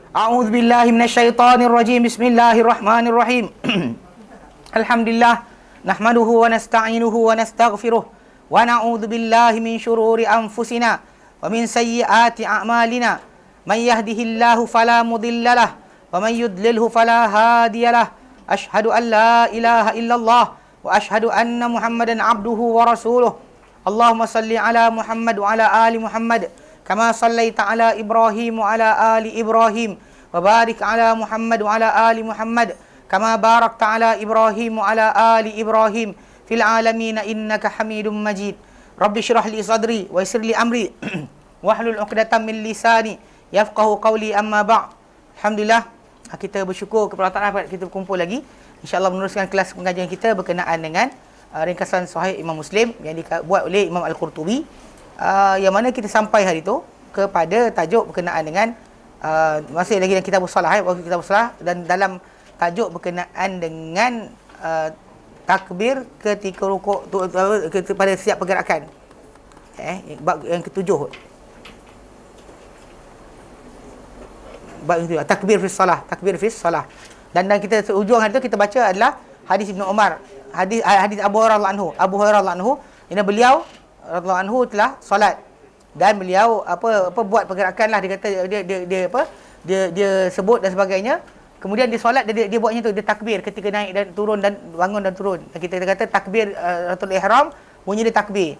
A'udzu billahi minasyaitonir rajim. Bismillahirrahmanirrahim. Alhamdulillah nahmaduhu wa nasta'inuhu wa nastaghfiruh wa na'udzu billahi min shururi anfusina wa min sayyiati a'malina. Man yahdihillahu fala mudhillalah wa man yudlilhu fala hadiyalah. Ashhadu an la ilaha illallah wa ashhadu anna Muhammadan abduhu wa rasuluh. Allahumma salli ala Muhammad wa ala ali Muhammad kama sallaita ala Ibrahim wa ala ali Ibrahim wa barik ala Muhammad wa ala ali Muhammad kama barakta ala Ibrahim wa ala ali Ibrahim fil alamin innaka Hamidum Majid. Rabbi shrah li sadri wa yassir li amri wahlul 'uqdatam min lisani yafqahu qawli. Amma ba'd. Alhamdulillah, kita bersyukur kepada Allah Taala kita berkumpul lagi, insya-Allah meneruskan kelas pengajian kita berkenaan dengan ringkasan Sahih Imam Muslim yang dibuat oleh Imam Al-Qurtubi, yang mana kita sampai hari itu kepada tajuk berkenaan dengan masih lagi dalam kitab Shalah, waktu kitab Shalah, dan dalam tajuk berkenaan dengan takbir ketika rukuk pada setiap pergerakan. Bab yang ketujuh. Bab itu takbir fi shalah, takbir fi shalah. Dan kita ujung hari itu kita baca adalah hadis Ibnu Umar, hadis Abu Hurairah radhiyallahu anhu. Abu Hurairah radhiyallahu anhu, ini beliau radhiyallahu anhu telah solat dan beliau buat pergerakan lah, dia kata dia sebut dan sebagainya. Kemudian dia solat, dia buatnya tu, dia takbir ketika naik dan turun dan bangun dan turun. Dan kita kata takbir Ratul Ihram, bunyi dia takbir.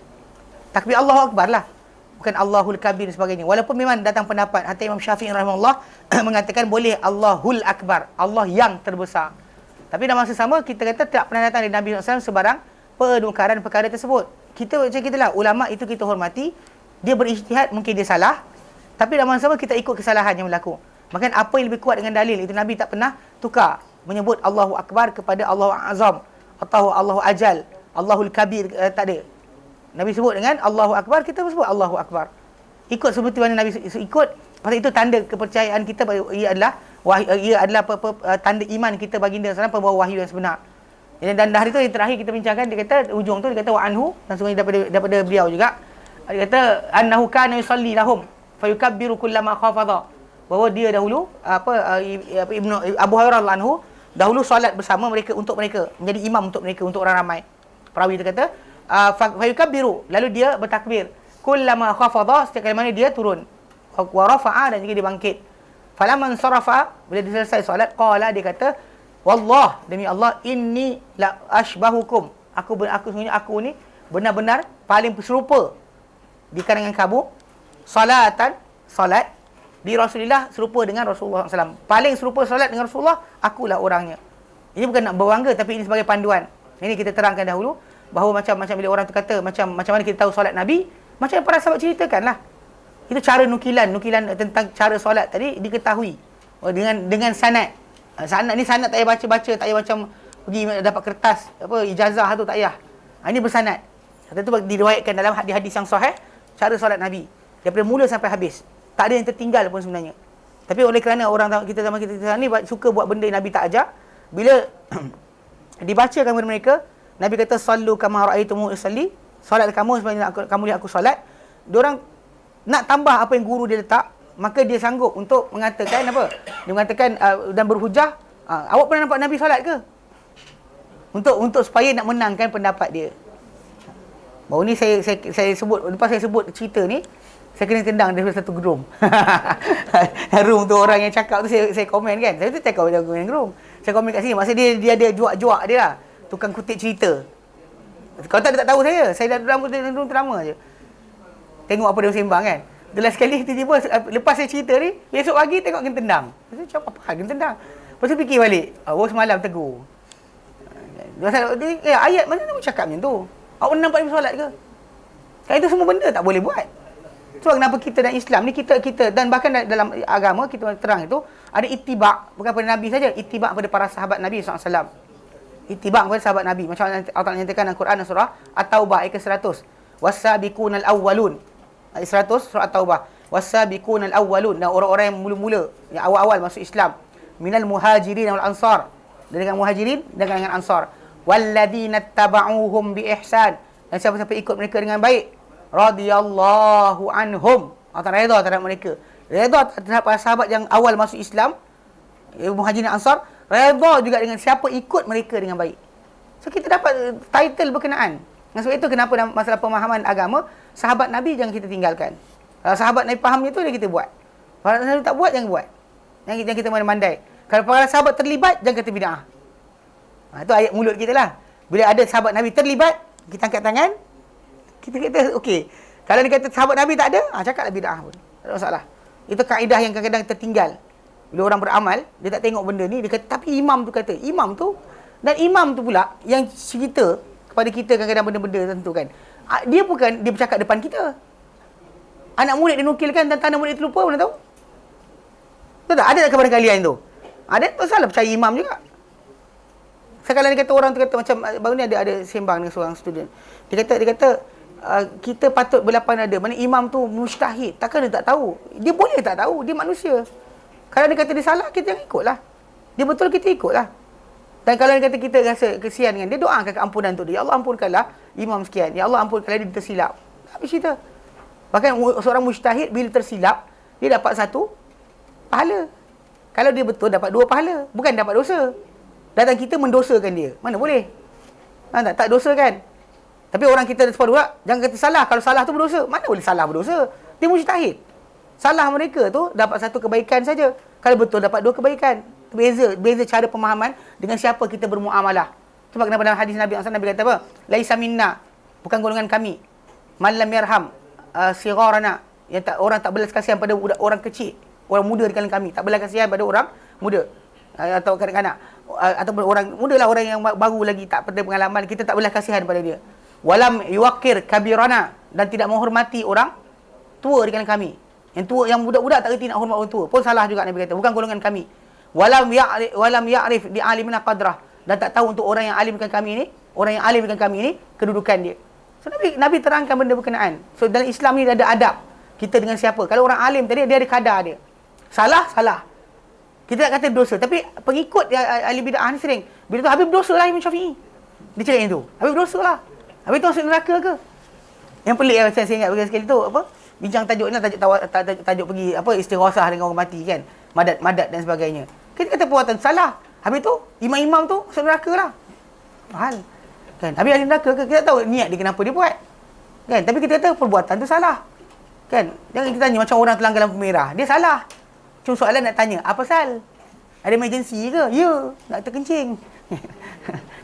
Takbir Allahu Akbar lah, bukan Allahul Kabir dan sebagainya. Walaupun memang datang pendapat, hatta Imam Syafi'i rahimahullah mengatakan boleh Allahul Akbar, Allah yang terbesar. Tapi dalam masa sama kita kata tak pernah datang dari Nabi SAW sebarang penukaran perkara tersebut. Kita macam kitalah, ulama itu kita hormati, dia berijtihad, mungkin dia salah, tapi dalam masa sama kita ikut kesalahan yang berlaku. Maka apa yang lebih kuat dengan dalil itu, Nabi tak pernah tukar menyebut Allahu Akbar kepada Allahu Azam atau Allahu Ajal, Allahul Kabir, tak ada. Nabi sebut dengan Allahu Akbar, kita sebut Allahu Akbar. Ikut seperti mana Nabi ikut. Pasal itu tanda kepercayaan kita, ia adalah tanda iman kita baginda sallallahu pembawa wahyu yang sebenar. Dan hari tu yang terakhir kita bincangkan, dia kata ujung tu dia kata wa anhu, dan semuanya daripada beliau juga. Dia kata annahu kana yusalli lahum fayukabbiru kullama khafadha, bahawa dia dahulu Ibnu Abu Hurairah radhiyallahu anhu dahulu solat bersama mereka, untuk mereka menjadi imam untuk mereka, untuk orang ramai. Perawi itu kata fayukabbiru, lalu dia bertakbir kullama khafadha, setiap kali mana dia turun, wa rafa'a, dan juga dia bangkit. Falamman sarafa, bila dia selesai solat, qala, dia kata wallah, demi Allah, inni la ashbahukum, aku sebenarnya aku ni benar-benar paling serupa di kalangan kamu salatan, salat di Rasulullah, serupa dengan Rasulullah SAW. Paling serupa salat dengan Rasulullah, akulah orangnya. Ini bukan nak berbangga, tapi ini sebagai panduan. Ini kita terangkan dahulu bahawa macam bila orang tu kata macam mana kita tahu solat Nabi, macam yang para sahabat ceritakanlah. Itu cara nukilan tentang cara solat tadi diketahui dengan sanad. Sanad ni sanad tak payah baca-baca, tak payah macam pergi dapat kertas ijazah tu, tak payah. Ini bersanad. Itu diriwayatkan dalam hadis-hadis yang sahih cara solat Nabi daripada mula sampai habis. Tak ada yang tertinggal pun sebenarnya. Tapi oleh kerana orang kita zaman kita sekarang ni suka buat benda yang Nabi tak ajar, bila dibacakan kepada mereka, Nabi kata sallu kama ra'aitumuni usalli, solat kamu sebagaimana kamu lihat aku solat. Diorang nak tambah apa yang guru dia letak, maka dia sanggup untuk mengatakan apa? Dia mengatakan dan berhujah, awak pernah nampak Nabi solat ke? Untuk supaya nak menangkan pendapat dia. Baru ni saya sebut, lepas saya sebut cerita ni, saya kena tendang dari satu room. Room tu orang yang cakap tu saya komen kan. Saya tu cakap dia komen room. Saya komen kat sini, maksud dia ada juak-juak dia lah. Tukang kutip cerita. Kalau tak, dia tak tahu saya dah dalam room tu lama je. Tengok apa dia sembang kan. Last sekali tiba-tiba lepas saya cerita ni, besok pagi tengok kena tendang. Saya cakap apa kena tendang. Lepas tu fikir balik, semalam tegur. Ayat mana nak cakap macam tu? Awak nampak Nabi solat ke? Kan itu semua benda tak boleh buat. Sebab kenapa kita dan Islam ni kita dan bahkan dalam agama kita terang itu ada ittiba', bukan pada Nabi saja, ittiba' pada para sahabat Nabi SAW. Ittiba' kepada sahabat Nabi. Macam Allah nyatakan dalam Quran surah At-Taubah ayat 100. Was-sabiqunal awwalun. Ayat 100 surah At-Taubah. Was-sabiqunal awwalun, dan orang-orang yang mula-mula, yang awal-awal masuk Islam, minal muhajirin wal ansar, dengan muhajirin dan dengan ansar, walladzina tabauhum bi ihsan, dan siapa-siapa ikut mereka dengan baik, radhiyallahu anhum, Allah redha terhadap mereka, Redha terhadap para sahabat yang awal masuk Islam, Muhajirin Ansar, redha juga dengan siapa ikut mereka dengan baik. So kita dapat title berkenaan. Dan sebab itu kenapa dalam masalah pemahaman agama, sahabat Nabi jangan kita tinggalkan. Kalau sahabat Nabi faham itu, dia kita buat. Kalau Nabi tak buat, jangan buat. Yang kita mandai. Kalau para sahabat terlibat, jangan kata bid'ah. Itu ayat mulut kita lah. Bila ada sahabat Nabi terlibat, kita angkat tangan, kita kata okey. Kalau dia kata sahabat Nabi tak ada, cakaplah bid'ah pun. Tak ada masalah. Itu kaedah yang kadang-kadang tertinggal. Bila orang beramal, dia tak tengok benda ni, dia kata, tapi imam tu kata. Imam tu, dan imam tu pula, yang cerita kepada kita kadang-kadang benda-benda tentu kan. Dia bukan, dia bercakap depan kita. Anak murid dia nukilkan dan anak murid dia terlupa, mana tahu? Tahu tak? Ada tak kepada kalian tu? Ada tu salah percaya imam juga. Sekarang dia kata orang tu kata macam baru ni ada sembang dengan seorang student. Dia kata kita patut berlapan dada. Mana imam tu mujtahid. Takkan dia tak tahu? Dia boleh tak tahu, dia manusia. Kalau dia kata dia salah, kita jangan ikutlah. Dia betul, kita ikutlah. Dan kalau dia kata kita rasa kesian dengan dia, doakan keampunan untuk dia. Ya Allah ampunkanlah imam sekian. Ya Allah ampunkanlah dia tersilap. Habis cerita. Bahkan seorang mujtahid bila tersilap, dia dapat 1 pahala. Kalau dia betul, dapat 2 pahala. Bukan dapat dosa. Datang kita mendosakan dia. Mana boleh? Tak dosa kan? Tapi orang kita separuh juga, jangan kata salah. Kalau salah tu berdosa. Mana boleh salah berdosa? Dia mujtahid. Salah mereka tu dapat 1 kebaikan saja. Kalau betul dapat 2 kebaikan. Beza cara pemahaman dengan siapa kita bermuamalah. Sebab kenapa dalam hadis Nabi SAW, Nabi kata apa? Laisa minna. Bukan golongan kami. Man lam yarham sigharana. Yang orang tak belas kasihan pada orang kecil. Orang muda di kalangan kami. Tak belas kasihan pada orang muda. Atau kanak-kanak. Ataupun orang muda lah, orang yang baru lagi tak pada pengalaman. Kita tak belas kasihan pada dia. Walam yuwakir kabirana. Dan tidak menghormati orang tua di kalangan kami. Yang tua, yang budak-budak tak reti nak hormat orang tua. Pun salah juga Nabi kata. Bukan golongan kami. Walam ya'rif di alimina qadrah. Dan tak tahu untuk orang yang alimkan kami ni, orang yang alimkan kami ni, kedudukan dia. So Nabi terangkan benda berkenaan. So dalam Islam ni ada adab. Kita dengan siapa? Kalau orang alim tadi, dia ada kadar dia. Salah. Kita tak kata dosa. Tapi pengikut ahli bid'ah ni sering. Bila tu Habib dosa lah Imam Syafi'i. Dia cakap yang tu. Habib dosa lah. Habib tu masuk neraka ke? Yang pelik yang saya ingat sekali tu, apa? Bincang tajuk ni, tajuk pergi apa, istighosah dengan orang mati kan. Madat dan sebagainya. Kita kata perbuatan salah. Habis tu, imam-imam tu masuk neraka lah. Hal. Kan? Habis ahli neraka ke? Kita tahu niat dia kenapa dia buat. Kan? Tapi kita kata perbuatan tu salah. Kan? Jangan kita tanya macam orang terlanggar lampu merah. Dia salah. Cuma soalan nak tanya, apa sal? Ada emergency ke? Ya, nak terkencing.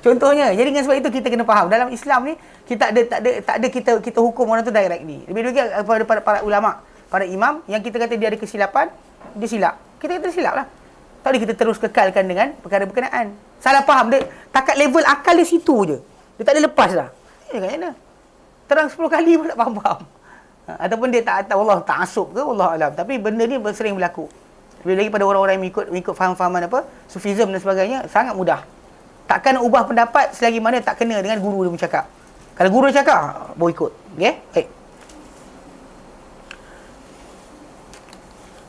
Contohnya. Jadi dengan sebab itu kita kena faham. Dalam Islam ni, kita tak ada kita hukum orang tu directly. Lebih-lebih kepada para ulama, para imam yang kita kata dia ada kesilapan, dia silap. Kita kata silap lah. Tak boleh kita terus kekalkan dengan perkara berkenaan. Salah faham. Dia takat level akal dia situ je. Dia tak ada lepas dah. Dia kat mana? Terang 10 kali pun tak faham. Ataupun dia tak tahu Allah ta'asub ke, Allah alam. Tapi benda ni sering berlaku. Lebih lagi pada orang-orang yang mengikut faham-fahaman apa, sufism dan sebagainya, sangat mudah. Takkan ubah pendapat selagi mana tak kena dengan guru dia bercakap. Kalau guru dia cakap, boleh ikut. Okey?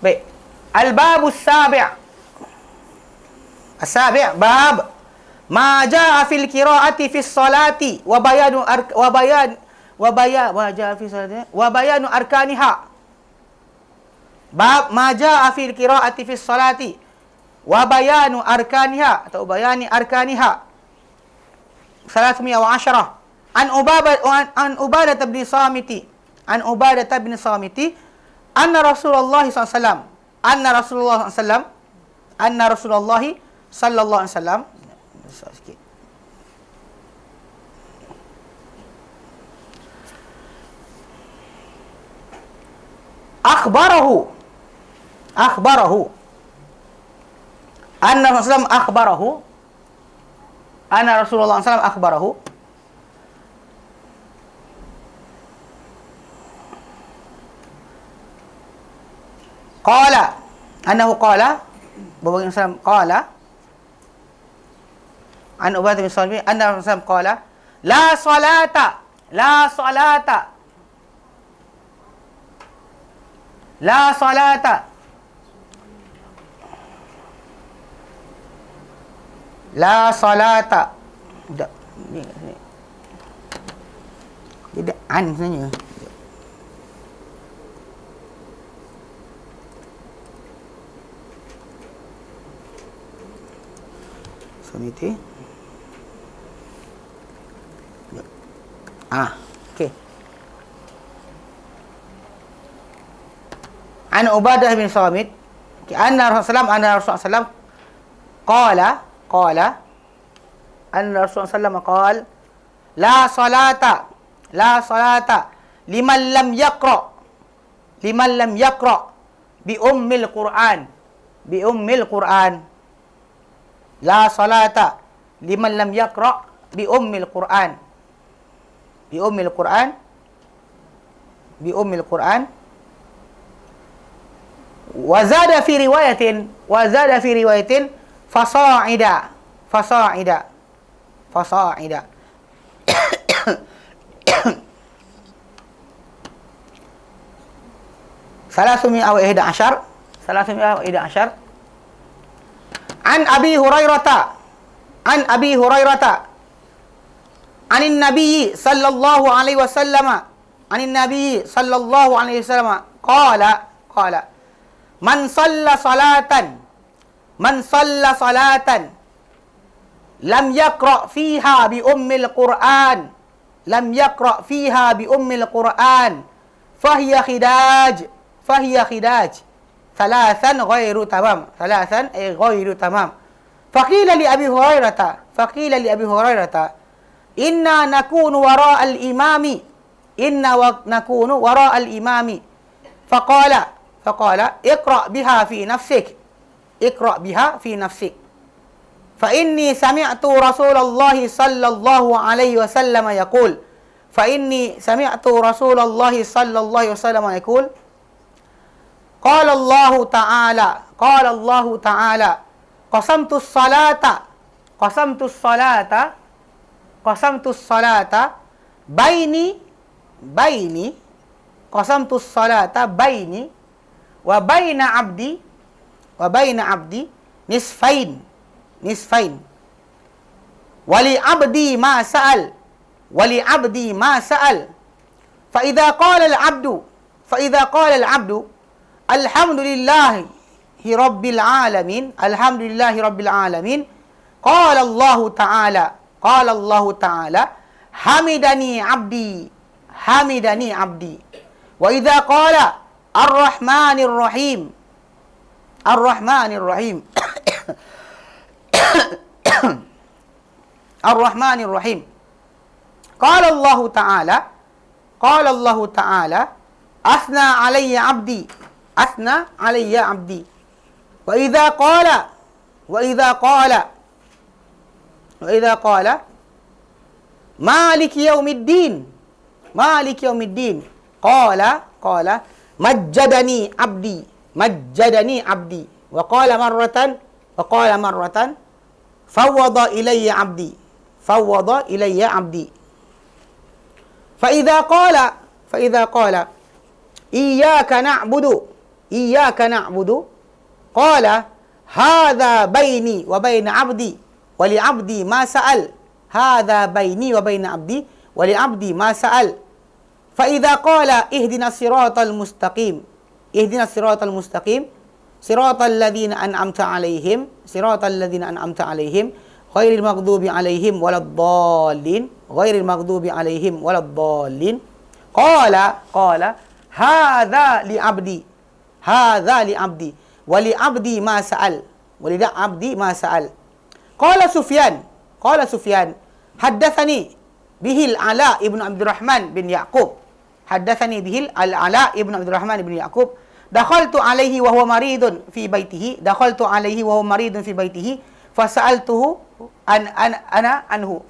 Baik. Al-babus sabi'. As-sabi' bab ma jaa fil qira'ati fi sholati wa bayanu arkaniha. Bab ma jaa fil qira'ati fi sholati wa bayanu arkaniha atau bayani arkaniha. 310. An Ubadah bin Samiti. An Ubadah bin Samiti anna Rasulullah sallallahu alaihi wasallam sikit. Akhbarahu anna Rasulullah sallallahu akhbarahu qala annahu qala Bapak Sallam qala an Ubadah bin Samit anna Rasulullah qala la salata la salata tak ni dia an sebenarnya. opportunity. Okey. An Ubadah bin Samit, anna Rasulullah sallallahu qala anna Rasulullah sallallahu qala la salata liman lam yaqra bi ummil Qur'an. La salata liman lam yaqra bi ummil Qur'an. Wa zada fi riwayatin fasa'ida. Salasumia wa ihda ashar. An Abi Hurairah anin Nabi sallallahu alaihi wasallam qala man shalla salatan lam yaqra fiha bi ummil Qur'an fahiya khidaj thalathan ghairu tamam. Faqila li Abi Hurairah inna nakunu wara al-imami faqala iqra biha fi nafsik fa inni sami'tu Rasulullah sallallahu alaihi wasallam yaqul qala Allah ta'ala qasamtu salata baini wa baina abdi nisfain wali abdi ma sa'al fa idza qala al abdu alhamdulillahi rabbil alamin qala Allah ta'ala hamidani abdi wa idza qala ar-rahmanir rahim qala Allah ta'ala asna alayya abdi wa idza qala maliki yaumiddin qala majjadani abdi wa qala marratan fawwada ilayya abdi fa idza qala iyyaka na'budu qala hadha baini wa baina abdi wa li abdi ma sa'al fa idza qala ihdinas siratal mustaqim siratal ladzina an'amta 'alaihim ghairil maghdubi 'alaihim waladdallin qala hadza li abdi wa li abdi ma sa'al qala Sufyan haddatsani bihi al-Ala ibn Abdurrahman bin Ya'qub dakhaltu alaihi wa huwa maridun fi baitihi fasa'altuhu ana anhu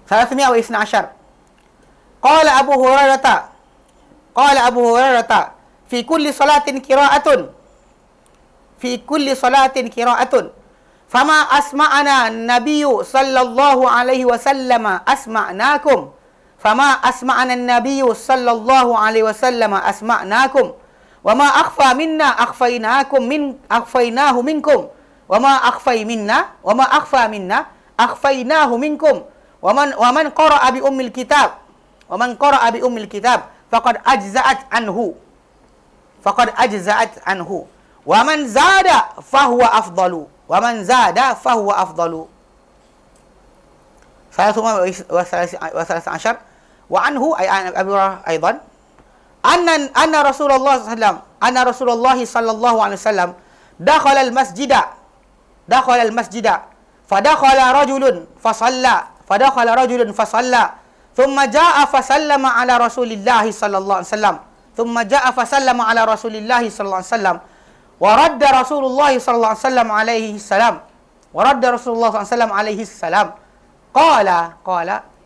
ثلاثمائة واثنى عشر قال أبو هريرة في كل صلاة قراءة فما أسمعنا النبي صلى الله عليه وسلم أسمعناكم وما أخفى منا أخفيناه منكم وما أخفى منا أخفيناه منكم ومن قرأ بأم الكتاب فقد أجزأت عنه faqad ajza'at anhu. Wa man zada fahuwa afdalu. Wa man zada fahuwa afdalu. Salasuma wa salasa ashar. Wa anhu ay an Abi Hurairah aidan anna Rasulullah sallallahu alaihi wasallam dakhala al-masjida fadakhala rajulun fasalla thumma jaa fasallama ala Rasulillah sallallahu alaihi wasallam wa radda Rasulullah sallallahu alaihi wasallam alaihi salam qala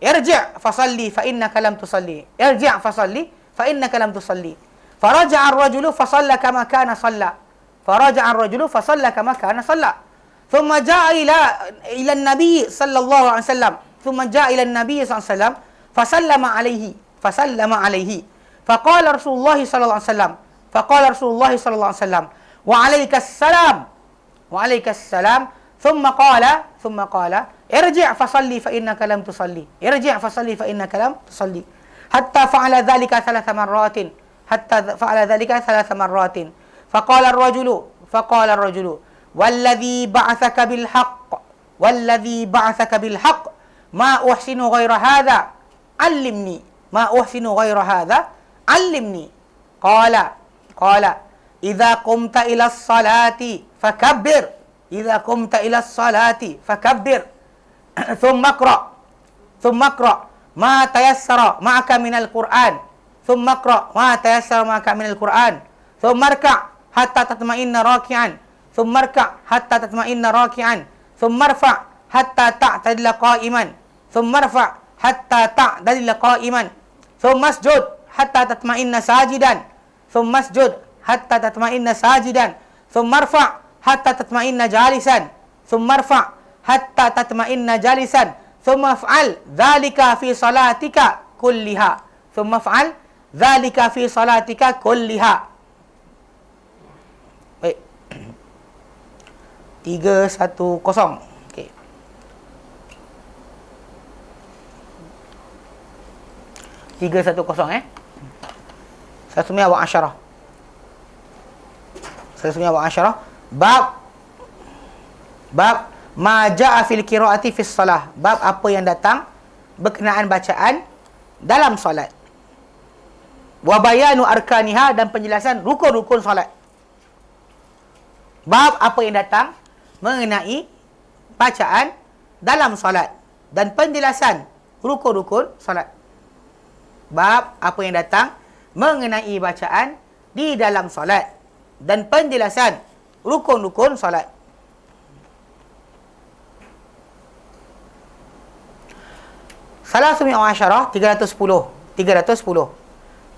irji' fasalli fa innaka lam tusalli faraja'a ar-rajulu fasalla kama kana salla thumma ja'a ila an-nabi sallallahu alaihi wasallam fasallama alaihi faqala Rasulullah sallallahu alaihi wasallam wa alayka assalam thumma qala irji' fasalli fa innaka lam tusalli hatta fa'ala dhalika thalatha marratin faqala ar-rajulu walladhi ba'athaka bil haqq ma uhsinu ghayra hadha 'allimni qala idza qumta ila as-salati fakabbir thumma اقرأ ما تيسر معك من القرآن ثم اركع حتى تطمئن راكعا ثم ارفع حتى تعتدل قائما ثم اسجد حتى تطمئن ساجدا ثم ارفع حتى تطمئن جالسا ثم افعل ذلك في صلاتك كلها. Baik. 310. Okey. 310 Salasumia wa asyarah. Bab ma jaa fil qiraati fis salah. Bab apa yang datang berkenaan bacaan dalam solat. Wa bayanu arkaniha, dan penjelasan rukun-rukun solat. Bab apa yang datang mengenai bacaan dalam solat dan penjelasan rukun-rukun solat. Bab apa yang datang mengenai bacaan di dalam solat dan penjelasan rukun-rukun solat. Salasumi asyarah 310.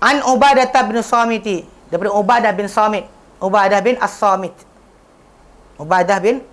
An Ubadah bin Samit, daripada Ubadah bin As-Samit. Ubadah bin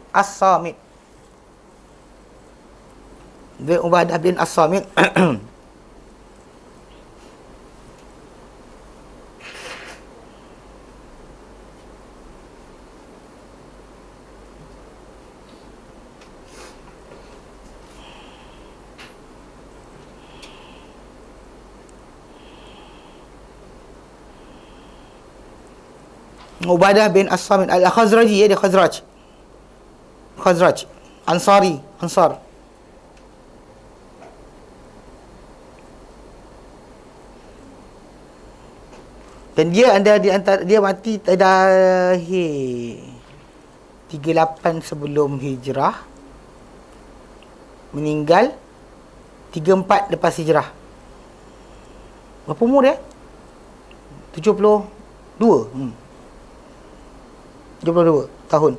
As-Samit Al-Khazraji, dia Khazraj. Ansar. Dan dia dia mati pada 38 sebelum hijrah, meninggal 34 lepas hijrah. Berapa umur dia? 72. 72 tahun.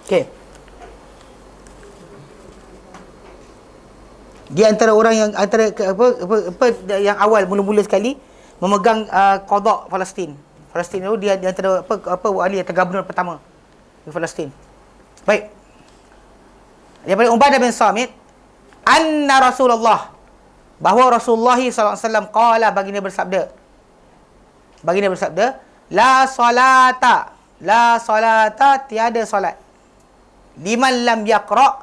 Okey. Dia antara orang yang yang awal mula-mula sekali memegang qada Palestin. Palestin itu dia antara wali atau gubernur pertama di Palestin. Baik. Daripada Ubadah bin Samit, anna Rasulullah bahawa Rasulullah SAW qala, baginda bersabda, la salata, tiada solat, liman lam yaqra,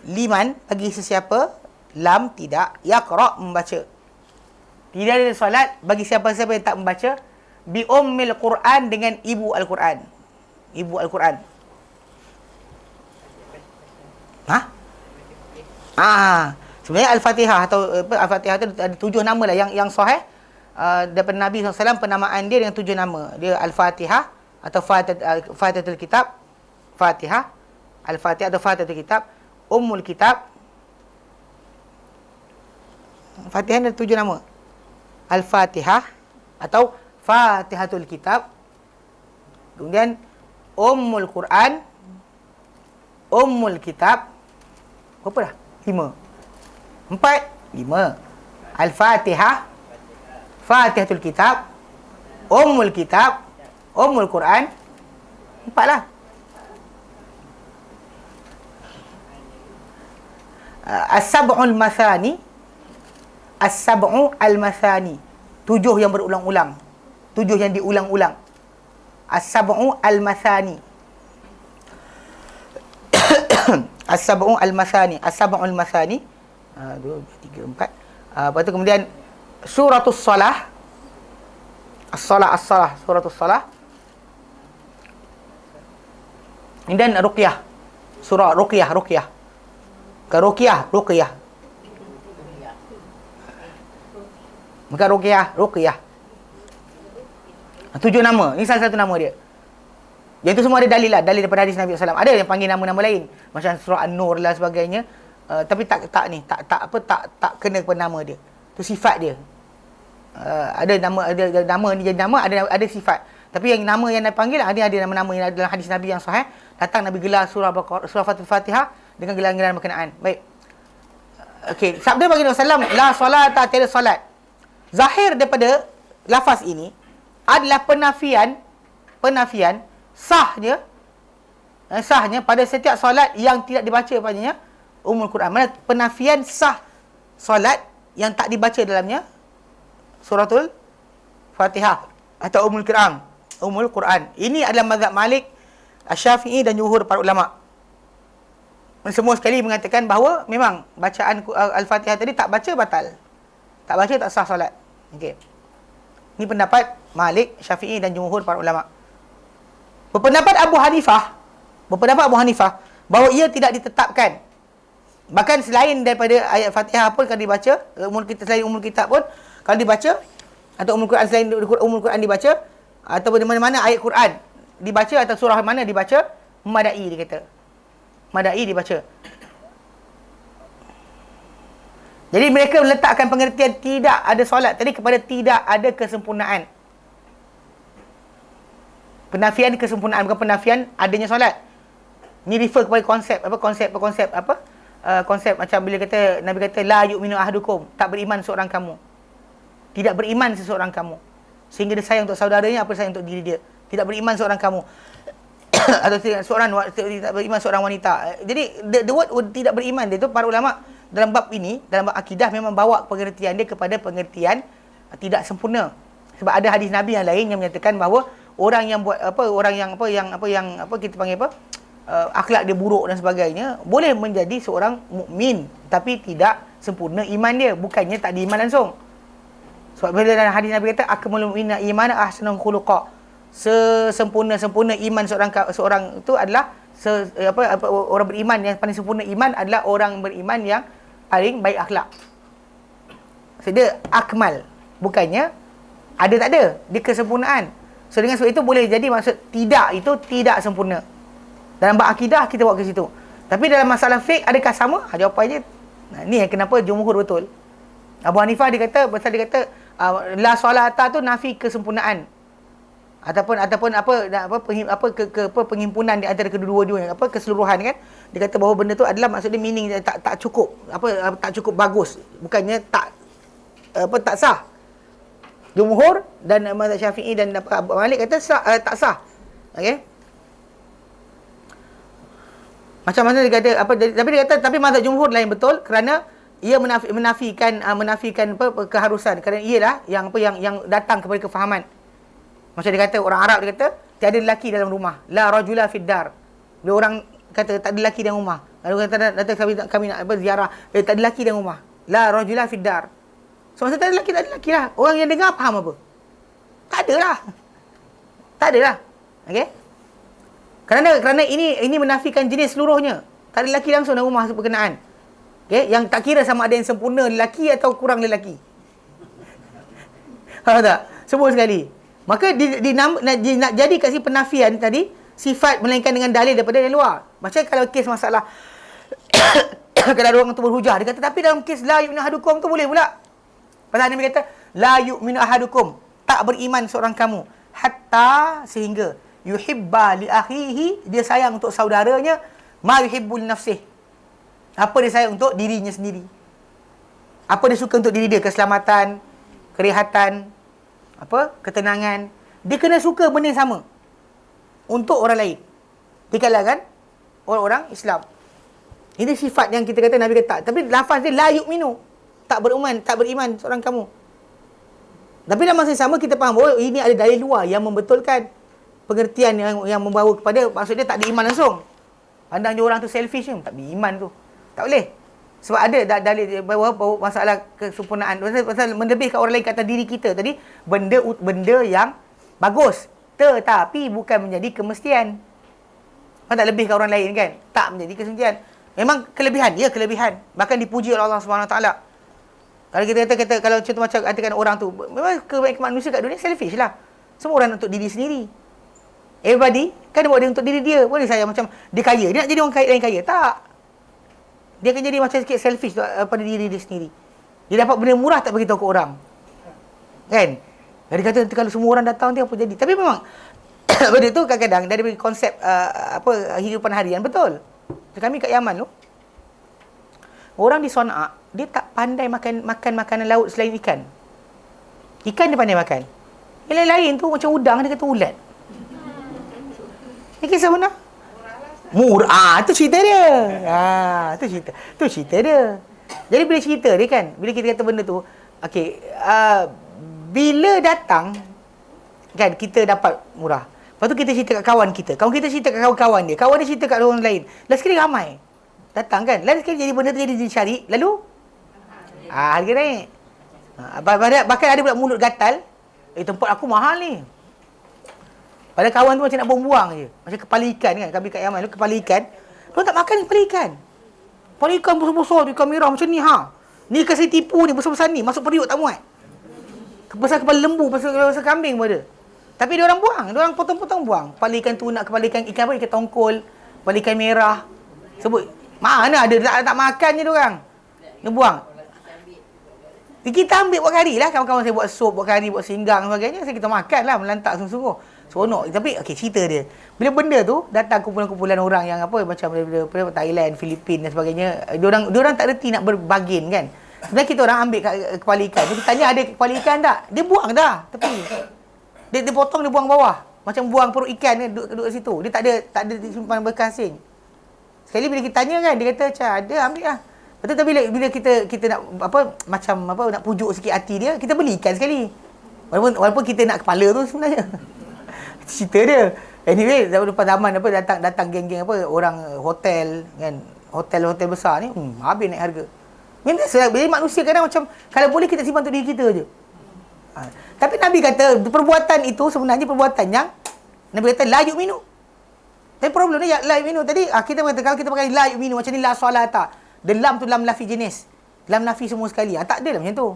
liman bagi sesiapa, lam tidak, yaqra membaca, tidak ada solat bagi siapa-siapa yang tak membaca, bi ummil Quran, dengan ibu Al-Quran. Ibu Al-Quran. Sebenarnya Al-Fatihah atau Al-Fatihah tu ada 7 nama lah yang sahih daripada Nabi SAW. Penamaan dia dengan 7 nama. Dia Al-Fatihah atau Fatihatul Kitab, Fatihah, Al-Fatihah atau Fatihatul Kitab, Ummul Kitab. Fatihah ada 7 nama. Al-Fatihah atau Fatihatul Kitab, kemudian Ummul Quran, Ummul Kitab, berapa dah? 5. 5. Al-Fatihah, Fatihatul Kitab, Ummul Kitab, Ummul Quran. 4 lah. As-sab'ul mathani, As-sab'u al-mathani, 7 yang berulang-ulang, 7 yang diulang-ulang. As-sab'u al-mathani. As-sab'u al-mathani, As-sab'u al-mathani. 2, 3, 4. Lepas tu kemudian suratus salah. As-salah, suratus salah. Dan ruqyah. Surah ruqyah. Bukan ruqyah. Bukan ruqyah. 7 nama. Ini salah satu nama dia. Yang itu semua ada dalil daripada hadis Nabi SAW. Ada yang panggil nama-nama lain, macam surah An-Nur dan sebagainya. Tapi tak kena kepada nama dia. Itu sifat dia. Ada nama ni jadi nama, ada sifat. Tapi yang nama yang Nabi panggil, ada nama-nama yang dalam hadis Nabi yang sahih. Datang Nabi gelar surah Fatihah dengan gelar-gelar berkenaan. Baik. Okey, sabda baginda SAW, la salata, tiada solat. Zahir daripada lafaz ini adalah penafian sahnya pada setiap solat yang tidak dibaca padanya Ummul Quran. Mana penafian sah solat yang tak dibaca dalamnya suratul Fatihah atau Ummul Quran. Ini adalah mazhab Malik, Asy-Syafi'i dan jumhur para ulama. Semua sekali mengatakan bahawa memang bacaan Al-Fatihah tadi tak baca batal. Tak baca tak sah solat. Okey. Ini pendapat Malik, Syafi'i dan jumhur para ulama. Berpendapat Abu Hanifah bahawa ia tidak ditetapkan. Bahkan selain daripada ayat Fatihah pun kalau dibaca, selain Ummul Kitab pun kalau dibaca, atau Ummul Quran, selain Ummul Quran dibaca, atau di mana-mana ayat Quran dibaca atau surah mana dibaca, madai dia kata. Madai dibaca. Jadi mereka meletakkan pengertian tidak ada solat tadi kepada tidak ada kesempurnaan. Penafian kesempurnaan, bukan penafian adanya solat. Ni refer kepada konsep macam bila kata Nabi kata la yu'minu ahadukum, tak beriman seorang kamu. Tidak beriman seseorang kamu. Sehingga dia sayang untuk saudaranya apa sayang untuk diri dia. Tidak beriman seorang kamu. Atau tidak beriman seorang wanita. Jadi the word tidak beriman dia tu para ulama dalam bab ini, dalam bab akidah memang bawa pengertian dia kepada pengertian tidak sempurna. Sebab ada hadis Nabi yang lain yang menyatakan bahawa orang yang buat kita panggil akhlak dia buruk dan sebagainya boleh menjadi seorang mukmin tapi tidak sempurna iman dia, bukannya tak diiman langsung. Sebab bila dalam hadis Nabi kata akmalul mu'minina imanan ahsanul khuluqa, sempurna iman seorang itu adalah orang beriman yang paling sempurna iman adalah orang beriman yang paling baik akhlak. So dia akmal, bukannya ada tak ada, dia kesempurnaan. So dengan sebab itu boleh jadi maksud tidak itu tidak sempurna. Dalam bab akidah kita bawa ke situ. Tapi dalam masalah fiqh adakah sama? Jawapannya ni yang kenapa jumhur betul. Abu Hanifah dia kata la solata tu nafi kesempurnaan. Ataupun penghimpunan di antara kedua-duanya, keseluruhan kan. Dia kata bahawa benda tu adalah maksudnya meaning tak cukup, tak cukup bagus, bukannya tak sah. Jumhur dan mazhab Syafi'i dan Abu Malik kata tak sah. Okey. Macam mana dia kata tapi dia kata tapi mazhab jumhur lain betul kerana ia menafikan keharusan, kerana ialah yang datang kepada kefahaman. Macam dia kata, orang Arab dia kata tiada lelaki dalam rumah, la rajula fid dar. Bila orang kata tak ada lelaki dalam rumah, lalu kata datang kami nak ziarah, tak ada lelaki dalam rumah, la rajula fid dar. So masa tak ada lelaki lah. Orang yang dengar faham apa? Tak ada lah. Tak ada lah. Okey? Kerana ini menafikan jenis seluruhnya. Tak ada lelaki langsung dalam rumah berkenaan. Okay? Yang tak kira sama ada yang sempurna lelaki atau kurang lelaki. Faham tak? Semua sekali. Maka nak jadi kasi penafian tadi, sifat melainkan dengan dalil daripada yang luar. Macam kalau kes masalah kalau ada orang tu berhujah, dia kata tapi dalam kes la yu'minu ahadukum tu boleh pula. Pasal Nabi kata la yu'minu ahadukum, tak beriman seorang kamu hatta sehingga yuhibba li akhihi, dia sayang untuk saudaranya ma yuhibbu li nafsihi, apa dia sayang untuk dirinya sendiri. Apa dia suka untuk diri dia, keselamatan, kerehatan, ketenangan. Dia kena suka benda yang sama untuk orang lain di kalangan orang-orang Islam. Ini sifat yang kita kata Nabi kata. Tapi lafaz dia la yu'minu, tak beriman seorang kamu. Tapi dalam masa yang sama kita faham bahawa ini ada dalil luar yang membetulkan pengertian yang membawa kepada, maksudnya tak ada iman langsung. Pandang je orang tu selfish je, tak beriman tu. Tak boleh. Sebab ada dalil bahawa masalah kesempurnaan, pasal melebihkan orang lain ke atas diri kita tadi, benda yang bagus, tetapi bukan menjadi kemestian. Kan tak lebihkan orang lain kan, tak menjadi kesucian. Memang kelebihan, ya kelebihan, bahkan dipuji oleh Allah Subhanahu Taala. Kalau kita kata kalau contoh macam katakan orang tu, memang kebanyakan manusia kat dunia selfish lah. Semua orang untuk diri sendiri. Everybody kan buat dia untuk diri dia. Boleh saya macam dia kaya, dia nak jadi orang kaya lain kaya, tak. Dia akan jadi macam sikit selfish pada diri dia sendiri. Dia dapat benda murah tak beritahu ke orang. Kan? Dia kata nanti kalau semua orang datang dia apa jadi. Tapi memang benda tu kadang-kadang dari konsep kehidupan harian, betul. Kami kat Yaman tu, orang di Sana'a dia tak pandai makan makanan laut selain ikan. Ikan dia pandai makan. Yang lain-lain tu macam udang, dia kata ulat. Ini kisah mana? Murah. Itu cerita dia. Tu cerita dia. Jadi bila cerita dia kan, bila kita kata benda tu, okey, bila datang kan kita dapat murah. Lepas tu kita cerita kat kawan kita. Kawan kita cerita kat kawan-kawan dia. Kawan dia cerita kat orang lain. Last sekali ramai datang kan. Last sekali jadi benda tu jadi dicari, lalu harga naik. Bahkan ada pula mulut gatal. Tempat aku mahal ni. Pada kawan tu macam nak buang-buang je. Macam kepala ikan kan. Kami kat Yaman tu kepala ikan. Mereka tak makan kepala ikan. Kepala ikan besar-besar tu, ikan merah macam ni ha. Ni kasi tipu ni, besar-besar ni. Masuk periuk tak muat. Besar kepala lembu, besar kambing pun ada. Tapi dia orang buang. Dia orang potong-potong buang. Kepala ikan tu nak kepala ikan apa? Ikan tongkol. Kepala ikan merah. Sebut. Mana ada tak makan je dia orang. Dia buang. Kita ambil buat kari lah. Kawan-kawan saya buat sup, buat kari, buat singgang sebagainya. Saya kita makan lah. Melantak sungguh-sungguh. Seronok. Tapi cerita dia. Bila benda tu datang kumpulan-kumpulan orang yang macam daripada Thailand, Filipina dan sebagainya. Diorang tak reti nak berbagin kan. Sebenarnya kita orang ambil kepala ikan. Kita tanya ada kepala ikan tak? Dia buang dah tepi. Dia potong, dia buang bawah. Macam buang perut ikan dia duduk kat situ. Dia tak ada simpan bekas asing. Sekali bila kita tanya kan, dia kata macam ada, ambil lah. Betul, tapi bila kita nak nak pujuk sikit hati dia, kita beli ikan sekali. Walaupun kita nak kepala tu sebenarnya. Cerita dia. Anyway, lepas zaman datang geng-geng orang hotel kan, hotel besar ni, habis naik harga. Memang jadi manusia kadang macam kalau boleh kita simpan untuk diri kita je. Tapi Nabi kata perbuatan itu sebenarnya perbuatan yang Nabi kata la yu'minu. Tapi problem dia la yu'minu tadi kita kata kalau kita pakai la yu'minu macam ni la solata. Dan lam tu lam nafi jenis. Lam nafi semua sekali. Tak ada lah macam tu.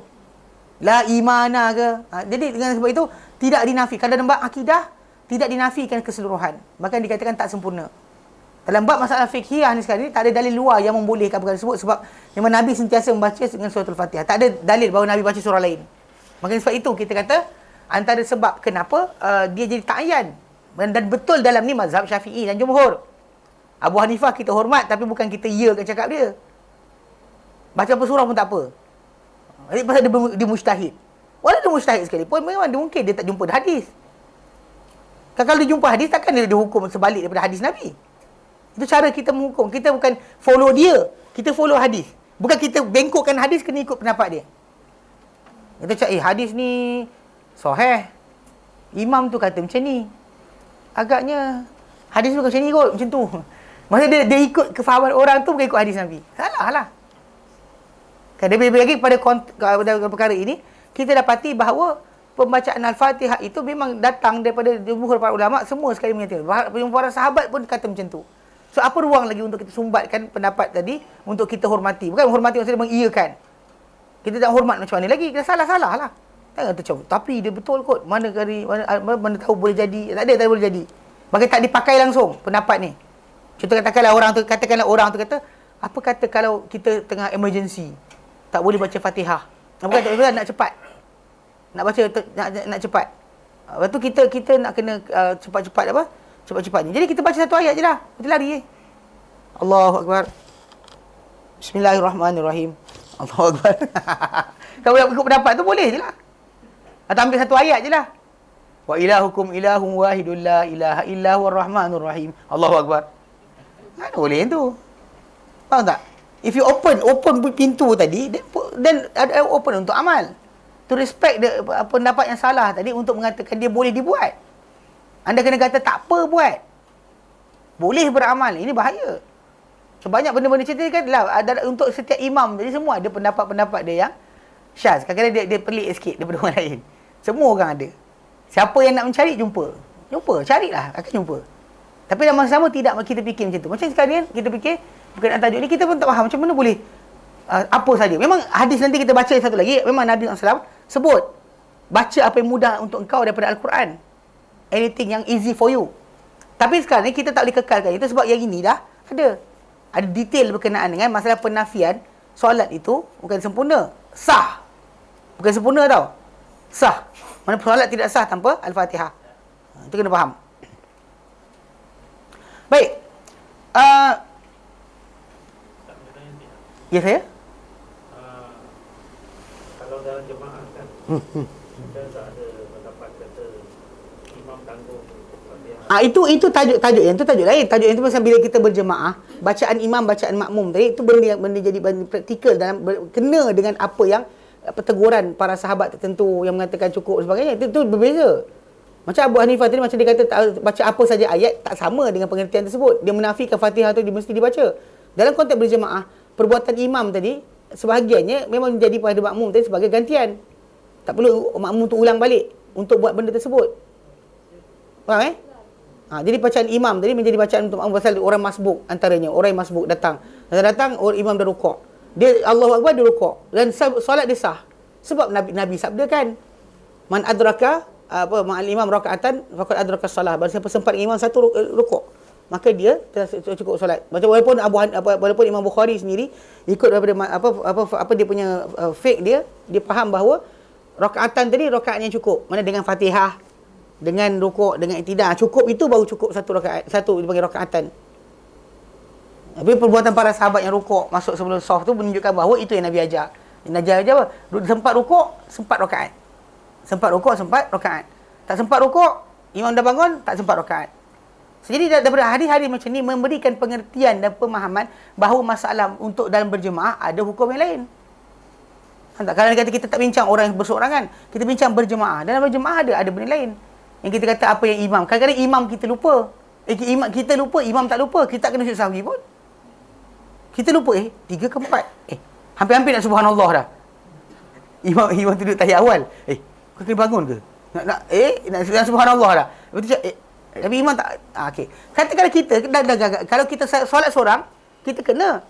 La imana ke. Jadi dengan sebab itu tidak dinafi. Kalau dalam bab akidah tidak dinafikan keseluruhan. Bahkan dikatakan tak sempurna. Dalam bab masalah fiqhiyah ni sekarang ni tak ada dalil luar yang membolehkan perkara tersebut sebab memang Nabi sentiasa membaca dengan surah Al-Fatihah. Tak ada dalil bahawa Nabi baca surah lain. Maka sebab itu kita kata antara sebab kenapa dia jadi ta'yan. Dan betul dalam ni mazhab Syafi'i dan Jumhur. Abu Hanifah kita hormat tapi bukan kita yakan cakap dia. Baca apa surah pun tak apa. Jadi pasal dia mujtahid. Walau dia mujtahid sekalipun memang mungkin dia tak jumpa hadis. Kalau dia jumpa hadis takkan dia dihukum sebalik daripada hadis Nabi. Itu cara kita menghukum. Kita bukan follow dia, kita follow hadis. Bukan kita bengkokkan hadis, kena ikut pendapat dia. Kita cakap, hadis ni sahih. Imam tu kata macam ni. Agaknya hadis tu macam ni kot, macam tu. Maksudnya dia ikut kefahaman orang tu, bukan ikut hadis Nabi. Salah lah. Kan dia lagi pada perkara ini, kita dapati bahawa pembacaan Al-Fatihah itu memang datang daripada jumhur para ulama, semua sekali menyatakan. Para sahabat pun kata macam tu. So apa ruang lagi untuk kita sumbatkan pendapat tadi untuk kita hormati? Bukan hormati maksudnya mengiyakan. Kita tak hormat macam mana lagi? Kita salah-salah lah. Tak kata macam, tapi dia betul kot. Mana tahu boleh jadi. Tak ada boleh jadi. Maka tak dipakai langsung pendapat ni. Contoh katakanlah orang tu kata, apa kata kalau kita tengah emergency, tak boleh baca Fatihah. Bukan tak boleh, nak cepat. Nak baca nak cepat. Lepas tu kita nak kena cepat-cepat apa? Cepat-cepatnya. Jadi kita baca satu ayat je lah. Kita lari. Allahu Akbar. Bismillahirrahmanirrahim. Allahu Akbar. Kalau nak ikut pendapat tu boleh je lah. Atau ambil satu ayat je lah. Wa ilahukum ilahun wahidun la ilaha illa huwar rahmanur rahim. Allahu Akbar. Mana boleh tu? Faham tak? If you open pintu tadi, then ada open untuk amal. To respect pendapat yang salah tadi untuk mengatakan dia boleh dibuat. Anda kena kata tak apa buat. Boleh beramal. Ini bahaya. So banyak benda-benda cerita kan ada untuk setiap imam. Jadi semua ada pendapat-pendapat dia yang syaz. Kadang-kadang dia pelik sikit daripada orang lain. Semua orang ada. Siapa yang nak mencari, jumpa. Carilah, akan jumpa. Tapi dalam masa sama tidak kita fikir macam tu. Macam sekarang kita fikir berkenaan tajuk ni, kita pun tak faham macam mana boleh apa saja. Memang hadis nanti kita baca satu lagi, memang Nabi SAW sebut baca apa yang mudah untuk engkau daripada Al-Quran. Anything yang easy for you. Tapi sekarang ni kita tak boleh kekalkan itu sebab yang ini dah ada detail berkenaan dengan masalah penafian solat itu bukan sempurna, sah. Bukan sempurna tau. Sah. Mana solat tidak sah tanpa Al-Fatihah. Itu kena faham. Baik. Ya saya? Kalau dalam jemaah kan, kita tak ada pendapat kata imam tanggung Fatihah. Itu tajuk yang tu tajuk lain. Tajuk yang tu pasal bila kita berjemaah, bacaan imam, bacaan makmum tadi itu benda jadi praktikal dalam kena dengan apa yang teguran para sahabat tertentu yang mengatakan cukup dan sebagainya. Itu berbeza. Macam Abu Hanifah tadi, macam dia kata baca apa saja ayat, tak sama dengan pengertian tersebut. Dia menafikan Fatihah tu dia mesti dibaca. Dalam konteks berjemaah, perbuatan imam tadi sebahagiannya memang menjadi pada makmum tadi sebagai gantian. Tak perlu makmum tu ulang balik untuk buat benda tersebut. Faham jadi bacaan imam tadi menjadi bacaan untuk makmum pasal orang masbuk antaranya. Orang yang masbuk datang orang imam dah rukuk. Dia Allahu Akbar, dia rukuk. Dan solat dia sah. Sebab Nabi sabdakan, man adraka ma'al imam rakaatan faqad adraka salah. Barang siapa sempat imam satu rukuk, maka dia cukup solat. Macam walaupun Imam Bukhari sendiri ikut daripada apa dia punya fiqh dia faham bahawa rakaatan tadi rakaat yang cukup. Mana dengan Fatihah, dengan rukuk, dengan i'tidal. Cukup itu baru cukup satu rakaat, satu dipanggil rakaatan. Tapi perbuatan para sahabat yang rukuk masuk sebelum saf tu menunjukkan bahawa itu yang Nabi ajar. Nabi ajar apa? Sempat rukuk, sempat rakaat. Sempat rukuk, sempat rakaat. Tak sempat rukuk, imam dah bangun, tak sempat rakaat. Jadi daripada hadis-hadis macam ni memberikan pengertian dan pemahaman bahawa masalah untuk dalam berjemaah ada hukum yang lain. Kalau kata kita tak bincang orang yang berseorangan, kita bincang berjemaah. Dalam berjemaah ada benda lain. Yang kita kata apa yang imam. Kadang-kadang imam kita lupa. Kita lupa, imam tak lupa. Kita tak kena sujud sahwi pun. Kita lupa 3 ke 4. Hampir-hampir nak subhanallah dah. Imam tu duduk tahiyat awal. Kau kena bangun ke? Nak subhanallah dah. Lepas tu tapi imam tak okey. Katakanlah kita kalau kita solat seorang, kita kena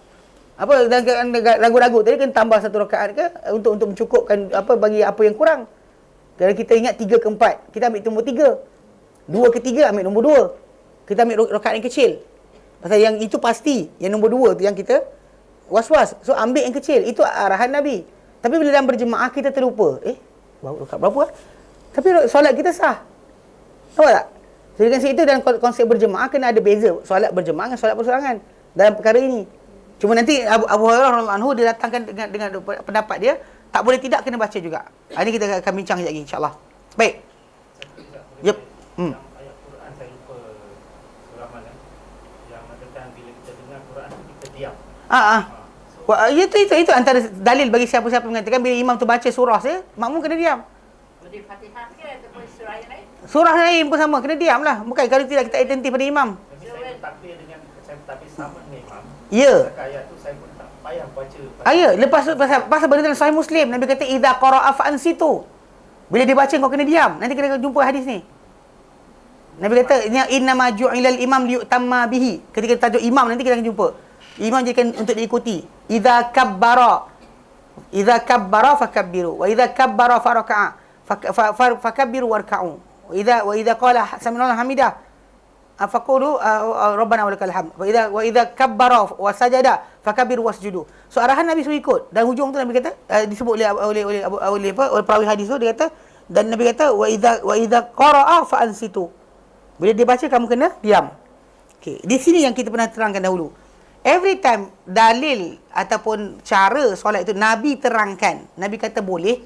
ragu-ragu tadi kena tambah satu rakaat ke untuk mencukupkan bagi apa yang kurang. Kalau kita ingat 3 ke 4, kita ambil nombor 3. 2 ke 3 ambil nombor 2. Kita ambil rakaat yang kecil. Pasal yang itu pasti, yang nombor 2 tu yang kita was-was. So ambil yang kecil. Itu arahan Nabi. Tapi bila dalam berjemaah kita terlupa. Baru rakaat berapa? Tapi solat kita sah. Tahu tak? So, dengan itu dalam konsep berjemaah kena ada beza solat berjemaah dengan solat bersorangan dalam perkara ini. Cuma nanti Abu Hurairah radhiyallahu anhu dia datangkan dengan pendapat dia, tak boleh tidak kena baca juga. Ini kita akan bincang sekejap lagi insya-Allah. Baik. Yep. Ayat Quran saya lupa surah mana yang mengatakan bila kita dengar Quran kita diam. So Itu antara dalil bagi siapa-siapa mengatakan bila imam tu baca surah saja, makmum kena diam. Boleh Fatihah ke ataupun surah yang lain? Surah lain pun sama, kena diam lah. Bukan kalau tidak kita attentif pada imam. Tapi saya takbir dengan saya takbir sama dengan imam. Ya. Ayat tu saya pun tak payah baca. Ya, lepas tu pasal benda dalam Sahih Muslim, Nabi kata idza qara'a fa'ansitu. Bila dia baca kau kena diam. Nanti kita jumpa hadis ni. Nabi kata innama ju'ilal imam liyutamma bihi. Ketika tajuk imam nanti kita akan jumpa. Imam jadikan untuk diikuti. Idza kabbara fakabbiru wa idza kabbara faraka'a fakabbiru warka'u. Wa idza qala sami'allahu hamidah faqulu rabbana walakal hamd. Wa idza kabbara wa sajada fakabbiru wasjudu. So arahan Nabi suruh ikut. Dan hujung tu Nabi kata disebut oleh perawi hadis tu, dia kata, dan Nabi kata wa idza qara'a fa ansitu. Bila dia baca kamu kena diam. Okey, di sini yang kita pernah terangkan dahulu. Every time dalil ataupun cara solat itu Nabi terangkan, Nabi kata boleh,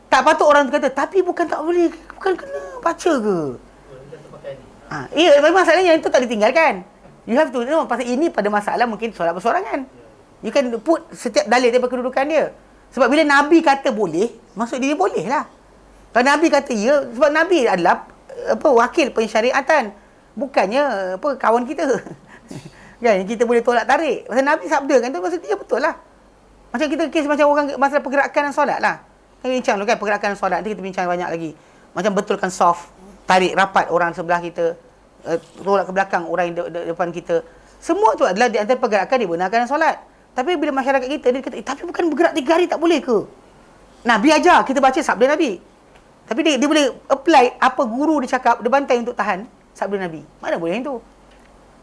tak patut orang tu kata tapi bukan tak boleh, bukan kena baca ke? Memang masalahnya itu tak ditinggalkan. You have to know, pasal ini pada masalah mungkin solat bersorangan. You can put setiap dalil daripada kedudukan dia. Sebab bila Nabi kata boleh, maksud dia boleh lah. Kalau Nabi kata ya, sebab Nabi adalah wakil pensyariatan, bukannya kawan kita. Kan kita boleh tolak tarik. Pasal Nabi sabda kan tu, maksud dia betul lah. Macam kita kes macam orang masalah pergerakan dan solat lah. Kita bincang dulu kan pergerakan solat, nanti kita bincang banyak lagi. Macam betulkan soft, tarik rapat orang sebelah kita, tolak ke belakang orang depan kita. Semua tu adalah di antara pergerakan dibenarkan solat. Tapi bila masyarakat kita dia kata, tapi bukan bergerak 3 hari tak boleh ke? Nabi ajar kita baca sabda Nabi. Tapi dia boleh apply apa guru dia cakap, dia bantai untuk tahan sabda Nabi. Mana boleh yang tu?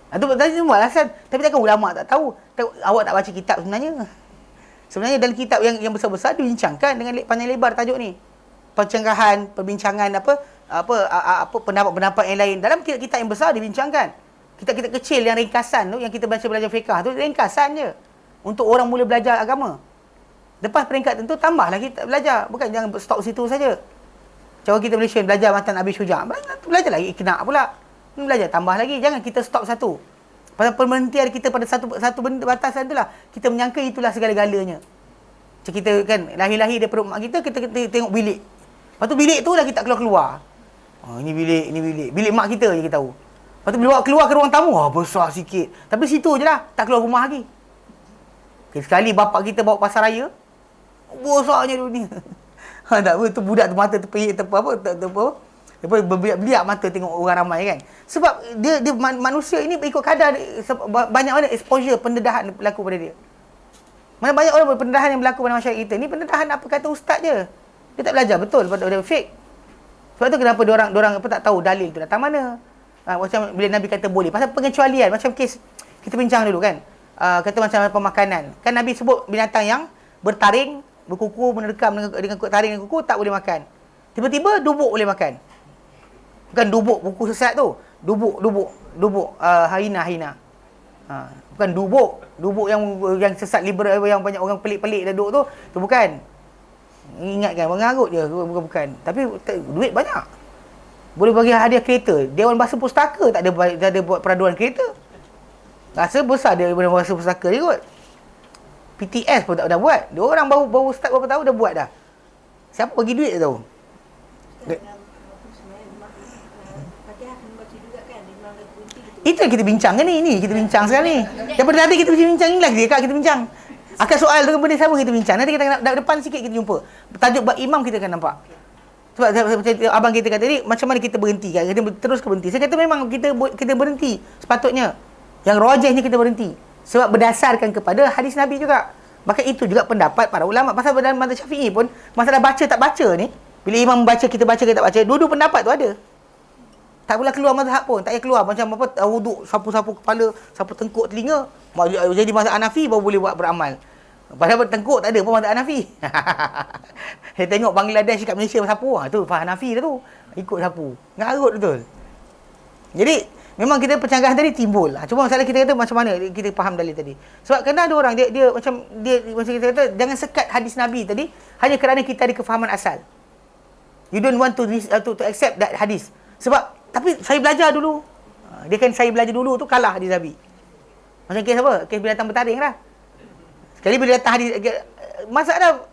Itu semua alasan. Tapi takkan ulama tak tahu. Awak tak baca kitab sebenarnya. Sebenarnya dalam kitab yang besar-besar dibincangkan dengan panjang lebar tajuk ni. Pencengkahan, perbincangan pendapat-pendapat yang lain. Dalam kitab yang besar dibincangkan. Kitab-kitab kecil yang ringkasan tu, yang kita belajar fiqah tu, ringkasan je. Untuk orang mula belajar agama. Lepas peringkat tentu, tambahlah kita belajar. Bukan jangan stop situ saja. Cara kita Malaysia belajar matan Abi Syuja'. Belajar lagi ikna' pula. Belajar tambah lagi, jangan kita stop satu. Pasal perhentian kita pada satu benda batasan itulah kita menyangka itulah segala-galanya. Macam kita kan lahir-lahir daripada mak kita tengok bilik. Lepas tu bilik tu dah kita keluar-keluar. Ini bilik mak kita je kita tahu. Lepas tu bila keluar ke ruang tamu, besar sikit. Tapi situ je lah, tak keluar rumah lagi. Okay, sekali bapak kita bawa pasar raya, besarnya dunia. Tak apa, tu budak tu mata terpeyik Lepas berbiak-biak mata tengok orang ramai kan. Sebab dia manusia ini ikut kadar banyak mana exposure pendedahan berlaku pada dia. Mana banyak orang pendedahan yang berlaku pada masyarakat kita ni pendedahan apa kata ustaz je. Dia tak belajar betul pada dia fake. Sebab tu kenapa dia orang tak tahu dalil tu datang mana. Macam bila Nabi kata boleh, pasal pengecualian macam kes kita bincang dulu kan. Kata macam pemakanan. Kan Nabi sebut binatang yang bertaring, berkuku, menerkam dengan taring dan kuku tak boleh makan. Tiba-tiba dubuk boleh makan. Bukan dubuk buku sesat tu. Dubuk hina. Bukan dubuk yang sesat liberal, yang banyak orang pelik-pelik duduk tu. Tu bukan. Ingatkan mengarut je, bukan. Tapi duit banyak. Boleh bagi hadiah kereta. Dewan Bahasa Pustaka tak ada buat peraduan kereta. Rasa besar dia Dewan Bahasa Pustaka je kot. PTS pun tak dah buat. Dia orang baru start berapa tahun dah buat dah. Siapa bagi duit dia tahu? Itu yang kita bincang kan ni kita bincang sekarang ni. Daripada tadi kita bincang ni lagi kita bincang. Akal soal dengan benda sama kita bincang. Nanti kita depan sikit kita jumpa. Tajuk bab imam kita akan nampak. Sebab abang kita kata tadi macam mana kita berhenti kan? Kita terus ke berhenti. Saya kata memang kita berhenti sepatutnya. Yang rajihnya kita berhenti. Sebab berdasarkan kepada hadis Nabi juga. Maka itu juga pendapat para ulama. Pasal dalam mazhab Syafi'i pun masalah baca tak baca ni, bila imam baca kita baca ke tak baca, dua-dua pendapat tu ada. Tak pula keluar mazhab pun, tak payah keluar macam wuduk, sapu-sapu kepala, sapu tengkuk telinga. Jadi mazhab Hanafi baru boleh buat beramal. Padahal tengkuk tak ada pun mazhab Hanafi. Saya tengok Bangladesh kat Malaysia sapu, tu faham Hanafi dah tu. Ikut sapu. Ngarut betul. Jadi memang kita pencanggahan tadi timbul. Cuma masalah kita kata macam mana kita faham dalil tadi. Sebab kadang ada orang dia macam kita kata jangan sekat hadis Nabi tadi hanya kerana kita ada kefahaman asal. You don't want to accept that hadis. Sebab tapi saya belajar dulu. Dia kan saya belajar dulu tu kalah hadis Nabi. Macam kes apa? Kes binatang bertaring lah. Sekali bila datang hadis, masalah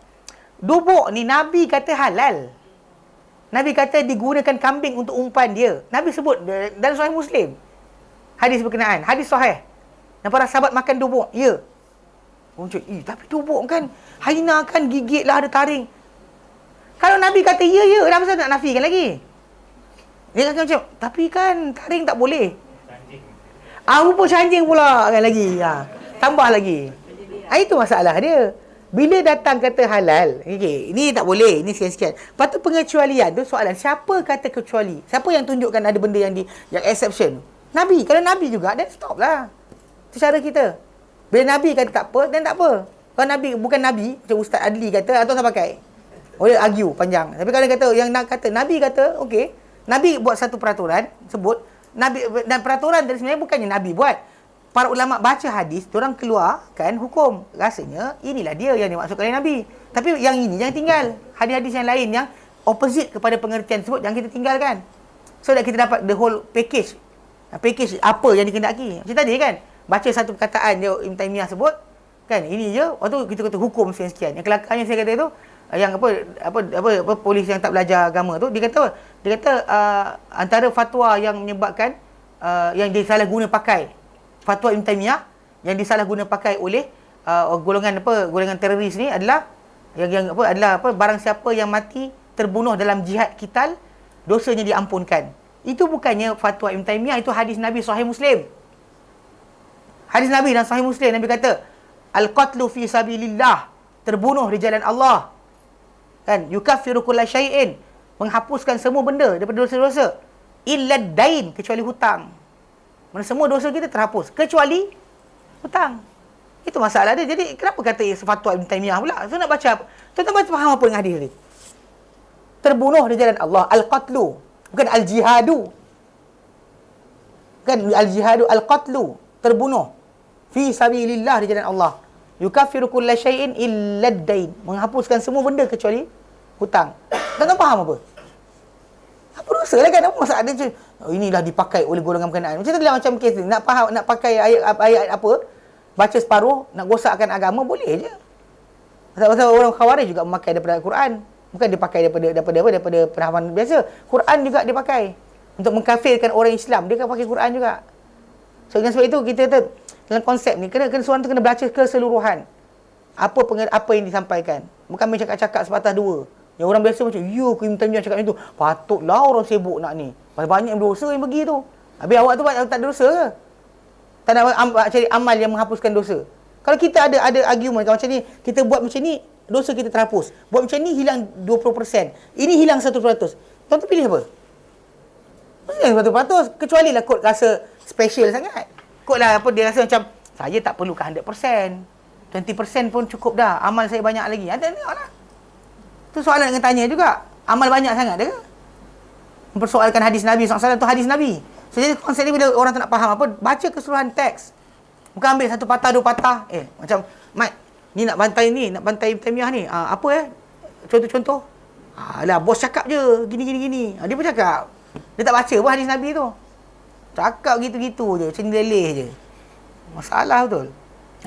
dubuk ni Nabi kata halal. Nabi kata digunakan kambing untuk umpan dia. Nabi sebut dalam Sahih Muslim. Hadis berkenaan, hadis sahih. Dan para sahabat makan dubuk. Ya. Orang cakap, tapi dubuk kan haina kan, gigit lah, ada taring. Kalau Nabi kata ya, dah pasal nak nafikan lagi. Dia kata macam, tapi kan taring tak boleh. Rupa canjing pula kan lagi. Tambah lagi. Itu masalah dia. Bila datang kata halal, ini tak boleh, ini sekian-sekian. Lepas tu pengecualian tu soalan, siapa kata kecuali? Siapa yang tunjukkan ada benda yang exception? Nabi. Kalau Nabi juga, then stop lah. Itu cara kita. Bila Nabi kata tak apa, then tak apa. Kalau Nabi, bukan Nabi, macam Ustaz Adli kata, atau saya pakai. Boleh argue panjang. Tapi kalau kata, yang nak kata, Nabi kata, okey. Nabi buat satu peraturan, sebut. Nabi, dan peraturan dari sebenarnya bukannya Nabi buat. Para ulama baca hadis, diorang keluarkan hukum. Rasanya, inilah dia yang dimaksudkan oleh Nabi. Tapi yang ini, jangan tinggal. Hadis-hadis yang lain yang opposite kepada pengertian tersebut, jangan kita tinggalkan. So that kita dapat the whole package. Package apa yang dikehendaki. Macam tadi kan, baca satu perkataan dia Ibn Taymiyah sebut, kan, ini je, waktu kita kata hukum sekian-sekian. Yang kelakarnya saya kata itu, yang apa polis yang tak belajar agama tu, dia kata antara fatwa yang menyebabkan yang disalahguna pakai, fatwa Ibn Taymiyah yang disalahguna pakai oleh golongan teroris ni adalah adalah barang siapa yang mati terbunuh dalam jihad qital, dosanya diampunkan. Itu bukannya fatwa Ibn Taymiyah, itu hadis Nabi Sahih Muslim. Hadis Nabi dan Sahih Muslim, Nabi kata, al-qatlu fi sabilillah, terbunuh di jalan Allah. Kan, yukaffiru kulla syai'in, menghapuskan semua benda daripada dosa-dosa. Illa dain, kecuali hutang. Mana semua dosa kita terhapus kecuali hutang. Itu masalah dia. Jadi kenapa kata fatwa Ibn Taymiyah pula? So nak baca apa? Tuan-tuan faham apa dengan hadis ni? Terbunuh di jalan Allah, al-qatlu, bukan al-jihadu. Kan al-jihadu, al-qatlu, terbunuh fi sabilillah di jalan Allah. Yukaffiru kulla syai'in illa ad-dain, menghapuskan semua benda kecuali hutang. Tuan-tuan faham apa? Apa dosa lah kan? Apa masalah dia? Inilah dipakai oleh golongan berkenaan. Macam tu lah, macam kes ni. Nak faham, nak pakai ayat apa, baca separuh, nak gosakkan agama, boleh je. Pasal orang Khawarij juga memakai daripada Al-Quran. Bukan dipakai daripada pemahaman biasa. Quran juga dipakai untuk mengkafirkan orang Islam. Dia akan pakai Quran juga. So dengan sebab itu kita dalam konsep ni kena seorang tu kena baca keseluruhan. Apa yang disampaikan. Bukan main cakap-cakap sebatas dua. Yang orang biasa macam, ya, aku minta cakap macam tu. Patutlah orang sibuk nak ni. Pasal banyak yang berdosa yang pergi tu. Habis awak tu tak ada dosa ke? Tak nak cari amal yang menghapuskan dosa. Kalau kita ada argument macam ni, kita buat macam ni, dosa kita terhapus. Buat macam ni, hilang 20%. Ini hilang 100%. Tuan tu pilih apa? Hilang 100%. Kecuali lah kot rasa special sangat. Kot lah apa, dia rasa macam, saya tak perlukan 100%. 20% pun cukup dah. Amal saya banyak lagi. Ada tengok lah. Tu soalan dengan tanya juga. Amal banyak sangat dia. Mempersoalkan hadis Nabi SAW tu hadis Nabi. So, jadi konsep ni bila orang tak nak faham apa, baca keseluruhan teks. Bukan ambil satu patah, dua patah. Macam, Mat, ni nak bantai Ibn Taymiyah ni. Apa contoh-contoh? Alah, bos cakap je. Gini. Dia pun cakap. Dia tak baca pun hadis Nabi tu. Cakap gitu-gitu je. Macam leleh je. Masalah betul.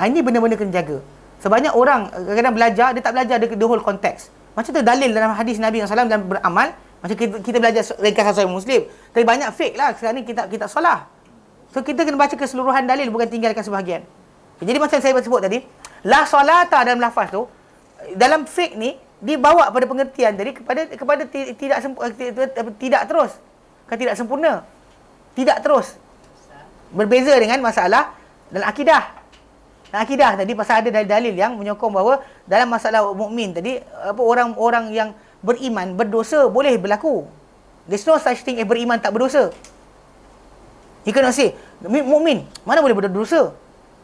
Ini benda-benda kena jaga. Sebanyak orang kadang-kadang belajar, dia tak belajar the whole context. Macam tu dalil dalam hadis Nabi SAW dalam beramal. Macam kita belajar ringkasan Sahih Muslim. Tapi banyak fake lah. Sekarang ni kita salah. So kita kena baca keseluruhan dalil, bukan tinggalkan sebahagian. Jadi macam saya sebut tadi, la salata dalam lafaz tu, dalam fake ni, dibawa pada pengertian tadi kepada tidak terus. Tidak sempurna. Tidak terus. Berbeza dengan masalah dalam akidah. Dalam akidah tadi pasal ada dalil yang menyokong bahawa dalam masalah mukmin tadi, orang-orang yang beriman berdosa boleh berlaku. There's no such thing as beriman tak berdosa. You cannot say mukmin mana boleh berdosa.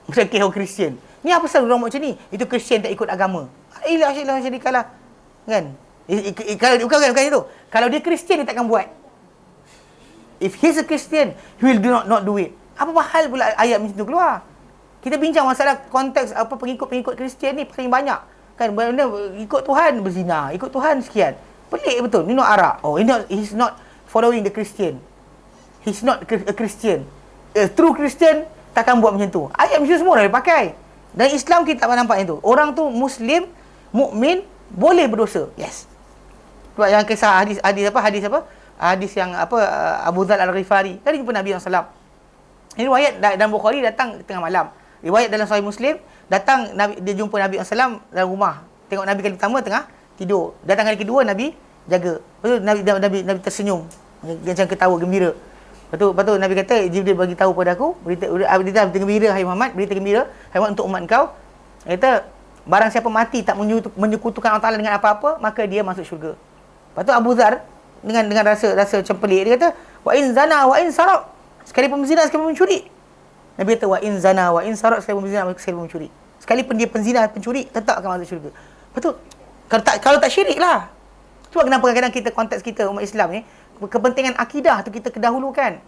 Macam orang Kristian. Ni apa pasal orang macam ni? Itu Kristian tak ikut agama. Ilah syarikalah. Kan? Kalau bukan itu. Kalau dia Kristian dia takkan buat. If he's a Christian, he will not do it. Apa hal pula ayat macam tu keluar? Kita bincang masalah konteks pengikut-pengikut Kristian ni paling banyak. Kan benda ikut Tuhan berzina, ikut Tuhan sekian. Pelik betul. Ni nak arak. He's not following the Christian. He's not a Christian. A true Christian takkan buat macam tu. Ayat macam tu semua dah dipakai. Dan Islam kita tak nampak itu. Orang tu Muslim, mukmin, boleh berdosa. Yes. Sebab yang kisah hadis yang Abu Dzar Al-Ghifari. Tadi jumpa Nabi SAW. Ini riwayat dalam Bukhari, datang tengah malam. Riwayat dalam Sahih Muslim, datang Nabi, dia jumpa Nabi SAW dalam rumah. Tengok Nabi kali pertama tengah tidur. Datang kali kedua Nabi jaga. Lepas tu Nabi tersenyum. Macam ketawa gembira. Lepas tu Nabi kata, Jibril bagi tahu pada aku, berita gembira hai Muhammad, berita gembira hai Muhammad untuk umat kau. Dia kata, barang siapa mati tak menyekutukan Allah Taala dengan apa-apa, maka dia masuk syurga. Lepas tu Abu Dzar dengan rasa macam pelik, dia kata, wa in zana wa in saraq, sekalipun berzina sekalipun mencuri. Nabi kata, wa in zana wa in saraq, sekalipun berzina sekalipun mencuri. Sekalipun dia penzina, pencuri, tetap akan masuk syurga. Lepas tu kalau tak syirik lah. Sebab kenapa kadang-kadang kita konteks kita umat Islam ni, kepentingan akidah tu kita kedahulukan.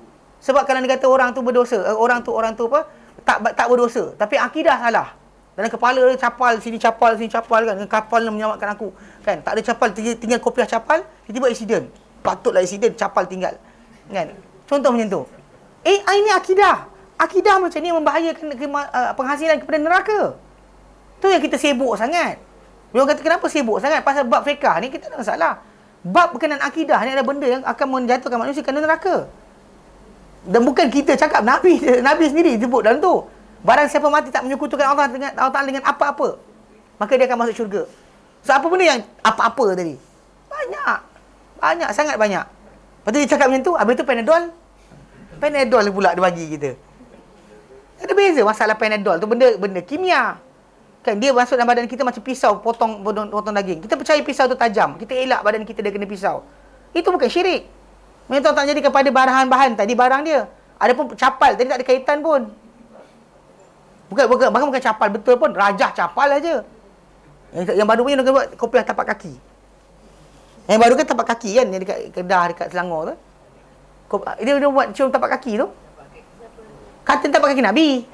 Sebab kalau dia kata orang tu berdosa, orang tu apa, tak berdosa, tapi akidah salah. Dalam kepala dia capal sini capal kan, dengan kapal yang menyelamatkan aku kan. Tak ada capal, tinggal kopiah capal, tiba-tiba accident. Patutlah accident, capal tinggal. Kan? Contoh macam tu. Ini akidah. Akidah macam ni membahayakan penghasilan kepada neraka. Tu yang kita sibuk sangat. Dia kata kenapa sibuk sangat pasal bab fiqh ni, kita tak ada masalah. Bab berkenaan akidah ni ada benda yang akan menjatuhkan manusia ke neraka. Dan bukan kita cakap, Nabi sendiri sebut dalam tu. Barang siapa mati tak menyekutukan Allah Ta'ala dengan apa-apa, maka dia akan masuk syurga. So apa benda yang apa-apa tadi? Banyak, sangat banyak. Lepas tu dia cakap macam tu, habis tu Panadol pula dia bagi kita. Ada beza masalah Panadol tu, benda kimia. Kan dia masuk dalam badan kita macam pisau potong daging. Kita percaya pisau tu tajam, kita elak badan kita dia kena pisau. Itu bukan syirik. Memang tak jadi kepada bahan-bahan tadi barang dia. Adapun capal tadi tak ada kaitan pun. Bukan capal betul pun, rajah capal aja. Yang baru punya nak buat kopiah tapak kaki. Yang baru kan tapak kaki kan, yang dekat Kedah, dekat Selangor tu. Dia buat cium tapak kaki tu. Katin tapak kaki Nabi.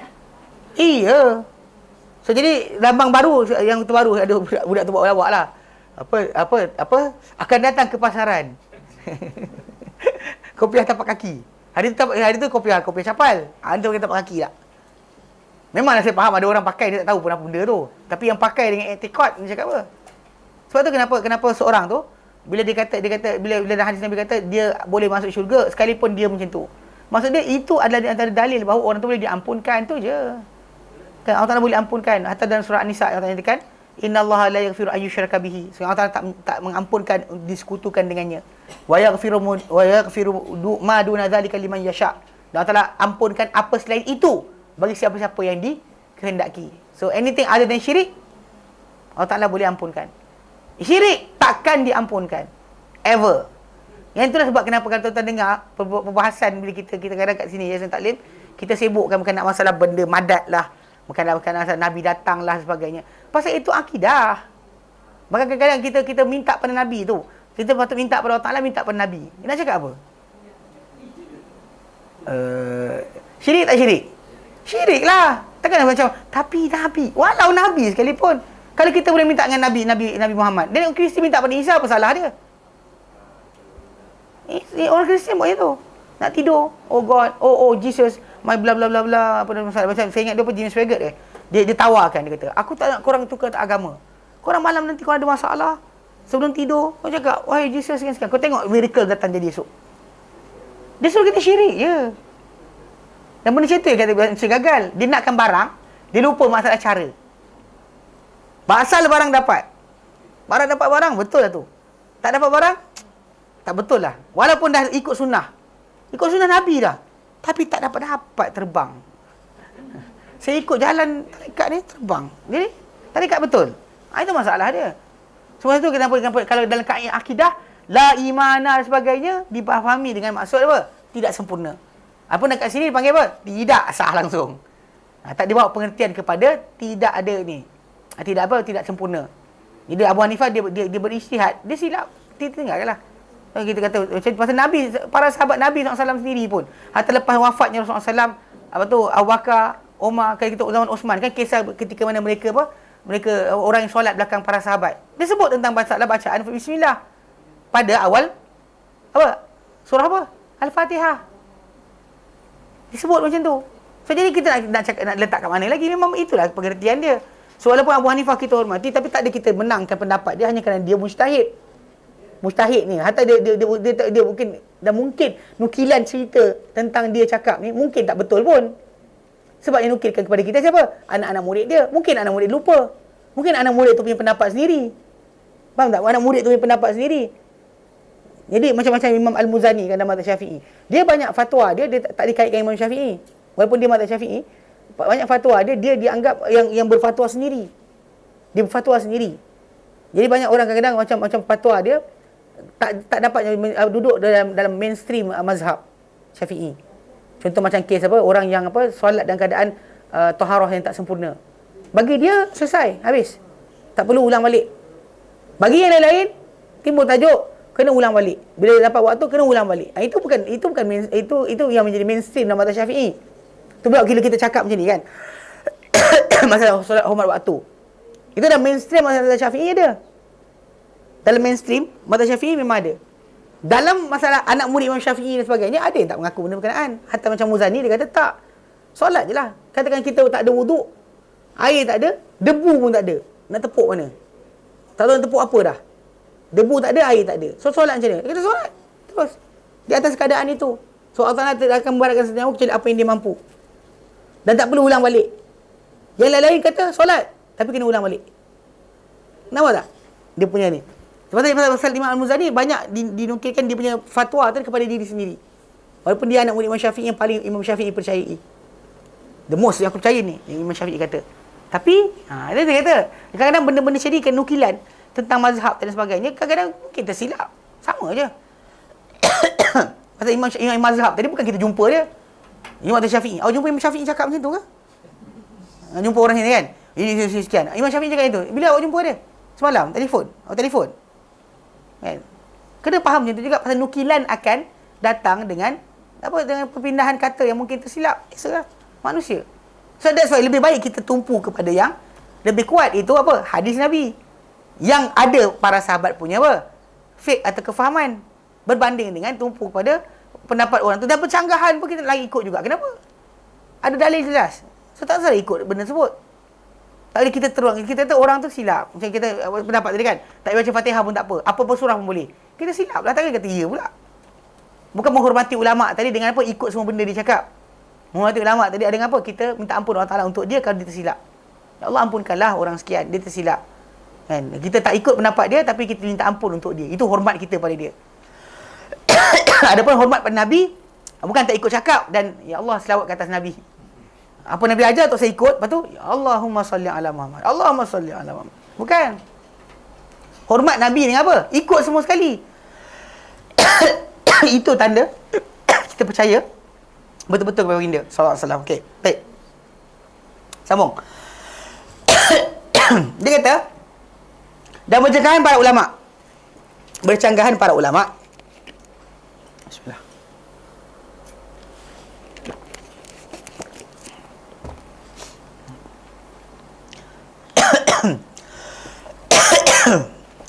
Iya. So jadi lambang baru yang terbaru ada budak tu buat lawak lah. Apa akan datang ke pasaran. Kopiah tapak kaki. Hari tu kopiah capal. Antum pakai tapak kaki tak? Memanglah saya faham ada orang pakai dia tak tahu pun apa benda tu. Tapi yang pakai dengan etikot dia cakap apa? Sebab tu kenapa seorang tu bila dia kata bila hadis Nabi kata dia boleh masuk syurga sekalipun dia macam tu. Maksud dia itu adalah antara dalil bahawa orang tu boleh diampunkan tu je. Kan Allah Taala boleh ampunkan. Hatta dalam surah An-Nisa Allah Taala nyatakan, innallaha la yaghfiru ayyushraka bihi. So Allah Taala tak mengampunkan disekutukan dengannya. Wa yaghfiru ma duna dzalika liman yasha. Dan Allah Taala ampunkan apa selain itu bagi siapa-siapa yang dikehendaki. So anything other than syirik, Allah Ta'ala boleh ampunkan. Syirik takkan diampunkan ever. Yang itulah sebab kenapa kalau tuan-tuan dengar perbahasan bila kita kadang kat sini Yayasan Taklim, kita sibukkan bukan nak masalah benda madat lah, bukan masalah Nabi datang lah sebagainya. Pasal itu akidah. Maka kadang-kadang kita minta pada Nabi tu, kita patut minta pada Allah Ta'ala, minta pada Nabi. Nak cakap apa? Syirik tak syirik? Syirik lah. Takkan macam tapi Nabi, walau Nabi sekalipun, kalau kita boleh minta dengan Nabi Muhammad, dan Kristian minta pada Isa, apa salah dia? Orang Kristian buat itu. Nak tidur, oh God, oh Jesus, my bla bla bla bla, apa masalah. Macam saya ingat dia James Swaggart dia tawarkan, dia kata, aku tak nak korang tukar agama. Korang malam nanti korang ada masalah, sebelum tidur kau cakap, wahai Jesus sekian-sekian, kau tengok miracle datang jadi esok. Dia suruh kita syirik je. Dan benda macam tu yang kata manusia gagal. Dia nakkan barang, dia lupa masalah cara. Asal barang dapat. Barang dapat barang, betul lah tu. Tak dapat barang, tak betul lah. Walaupun dah ikut sunnah. Ikut sunnah Nabi dah. Tapi tak dapat terbang. Saya ikut jalan tarikat ni, terbang. Jadi, tarikat betul. Itu masalah dia. Sebab itu kenapa kalau dalam kaedah akidah, la imana dan sebagainya, dipahami dengan maksud apa? Tidak sempurna. Apa nak kat sini dipanggil apa? Tidak sah langsung. Tak dibawa pengertian kepada tidak ada ni. Tidak sempurna. Jadi Abu Hanifah dia berijtihad, dia silap. Dia tinggalkanlah. Kita kata macam pasal Nabi, para sahabat Nabi SAW sendiri pun, hatta lepas wafatnya Rasulullah SAW, Abu Bakar, Umar, kalau kita zaman Osman kan kisah ketika mana mereka orang yang solat belakang para sahabat. Dia sebut tentang bacaan bismillah pada awal surah Al-Fatihah. Disebut macam tu. So jadi kita nak letak kat mana lagi, memang itulah pengertian dia. So walaupun Abu Hanifah kita hormati, tapi tak ada kita menangkan pendapat dia hanya kerana dia mujtahid. Mujtahid ni hatta dia mungkin nukilan cerita tentang dia cakap ni mungkin tak betul pun. Sebab yang nukilkan kepada kita siapa? Anak-anak murid dia. Mungkin anak murid lupa. Mungkin anak murid tu punya pendapat sendiri. Faham tak? Anak murid tu punya pendapat sendiri. Jadi macam-macam Imam Al-Muzani kan dalam mazhab Syafi'i. Dia banyak fatwa dia tak dikaitkan Imam Syafi'i. Walaupun dia mazhab Syafi'i, banyak fatwa dia dianggap yang berfatwa sendiri. Dia berfatwa sendiri. Jadi banyak orang kadang-kadang macam fatwa dia tak dapat duduk dalam mainstream mazhab Syafi'i. Contoh macam kes orang yang solat dalam keadaan taharah yang tak sempurna. Bagi dia selesai, habis. Tak perlu ulang balik. Bagi yang lain-lain timbul tajuk kena ulang balik. Bila dapat waktu kena ulang balik. Itu yang menjadi mainstream dalam mazhab Syafi'i. Tu pula bila kita cakap macam ni kan. Masalah solat hormat waktu. Itu dah mainstream mazhab Syafi'i ada. Dalam mainstream mazhab Syafi'i memang ada. Dalam masalah anak murid Imam Syafi'i dan sebagainya, ada yang tak mengaku benda berkenaan. Hatta macam Muzani, dia kata tak. Solat je lah. Katakan kita tak ada wuduk, air tak ada, debu pun tak ada. Nak tepuk mana? Tak tahu nak tepuk apa dah. Debu tak ada, air tak ada. So solat macam mana? Dia kata solat. Terus. Di atas keadaan itu. So Allah Ta'ala akan membaratkan setiap kecuali apa yang dia mampu. Dan tak perlu ulang balik. Yang lain-lain kata solat, tapi kena ulang balik. Nampak tak? Dia punya ni. Pasal Imam Al-Muzani banyak dinukilkan dia punya fatwa tu kepada diri sendiri. Walaupun dia anak murid Imam Syafi'i yang paling Imam Syafi'i percayai. The most yang aku percaya ni, yang Imam Syafi'i kata. Tapi, dia kata, kadang-kadang benda-benda syarikat nukilan tentang mazhab dan sebagainya, kadang-kadang kita silap. Sama je. Pasal Imam mazhab tadi bukan kita jumpa dia. Imam Syafi'i. Awak jumpa Imam Syafi'i cakap macam tu ke? Jumpa orang sini kan? Ini sekian. Imam Syafi'i cakap itu. Bila awak jumpa dia? Semalam, telefon. Awak telefon. Kan? Kena faham macam tu juga pasal nukilan akan datang dengan perpindahan kata yang mungkin tersilap. Biasalah manusia. So that's why lebih baik kita tumpu kepada yang lebih kuat, itu hadis Nabi. Yang ada para sahabat punya fiqh atau kefahaman berbanding dengan tumpu kepada pendapat orang tu. Dan pencanggahan pun kita lagi ikut juga. Kenapa? Ada dalil jelas. So tak salah ikut benda tersebut. Tak boleh kita terang. Kita kata orang tu silap. Macam kita pendapat tadi kan. Tak baca Fatihah pun tak apa. Apa-apa surah pun boleh. Kita silap lah. Takkan kata ya pula. Bukan menghormati ulama' tadi dengan apa? Ikut semua benda dia cakap. Menghormati ulama' tadi dengan apa? Kita minta ampun Allah Ta'ala untuk dia kalau dia tersilap. Ya Allah ampunkanlah orang sekian. Dia tersilap. Kan? Kita tak ikut pendapat dia tapi kita minta ampun untuk dia. Itu hormat kita pada dia. Adapun hormat pada Nabi, bukan tak ikut cakap dan ya Allah selawat ke atas Nabi. Apa Nabi ajar untuk saya ikut, lepas tu ya Allahumma salli ala Muhammad. Allahumma salli ala Muhammad. Bukan. Hormat Nabi dengan apa? Ikut semua sekali. Itu tanda kita percaya betul-betul kepada baginda sallallahu alaihi wasallam. Okey, baik. Sambung. Dia kata dan bercanggahan para ulama. Bercanggahan para ulama. Bismillah.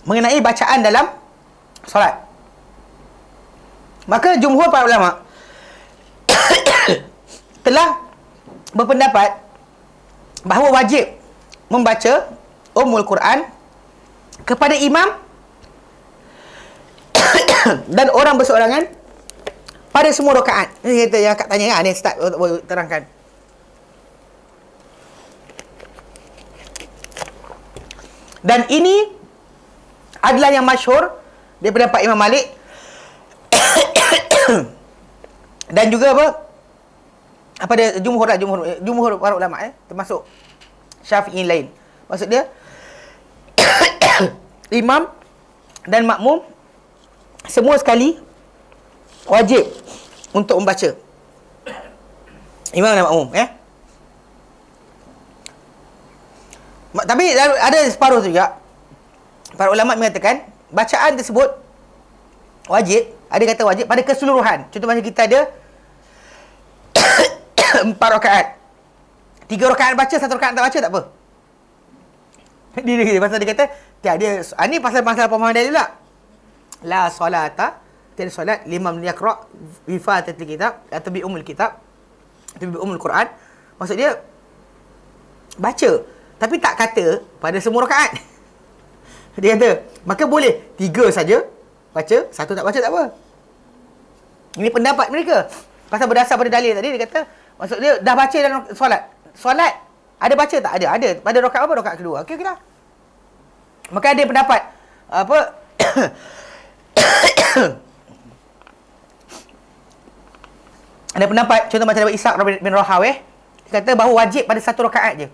Mengenai bacaan dalam solat. Maka jumhur para ulama telah berpendapat bahawa wajib membaca Ummul Quran kepada imam dan orang berseorangan pada semua rakaat. Ini kita yang Kak tanya kan, ni start terangkan. Dan ini adalah yang masyhur daripada Pak Imam Malik dan juga apa dia jumhur para ulama termasuk Syafi'i lain. Maksud dia imam dan makmum semua sekali wajib untuk membaca. Imam dan makmum Tapi ada separuh juga para ulama mengatakan bacaan tersebut wajib, ada kata wajib pada keseluruhan. Contoh macam kita ada 4 rakaat. 3 rakaat baca, 1 rakaat tak baca tak apa. Dia pasal dia kata dia ni pasal masalah pemahaman dalil lah. La solata, tiada solat liman yaqra bi fatihatil kitab atau bi ummul kitab atau bi ummul Quran Maksud dia baca tapi tak kata pada semua rakaat. Dia kata, maka boleh 3 saja baca, 1 tak baca tak apa. Ini pendapat mereka. Pasal berdasar pada dalil tadi, dia kata, maksud dia dah baca dalam solat. Solat, ada baca tak? Ada. Ada. Pada rakaat apa? Rakaat kedua. Okey lah. Maka ada pendapat, apa, ada pendapat, contoh macam Ishaq bin Rahawih, dia kata bahawa wajib pada 1 rakaat je.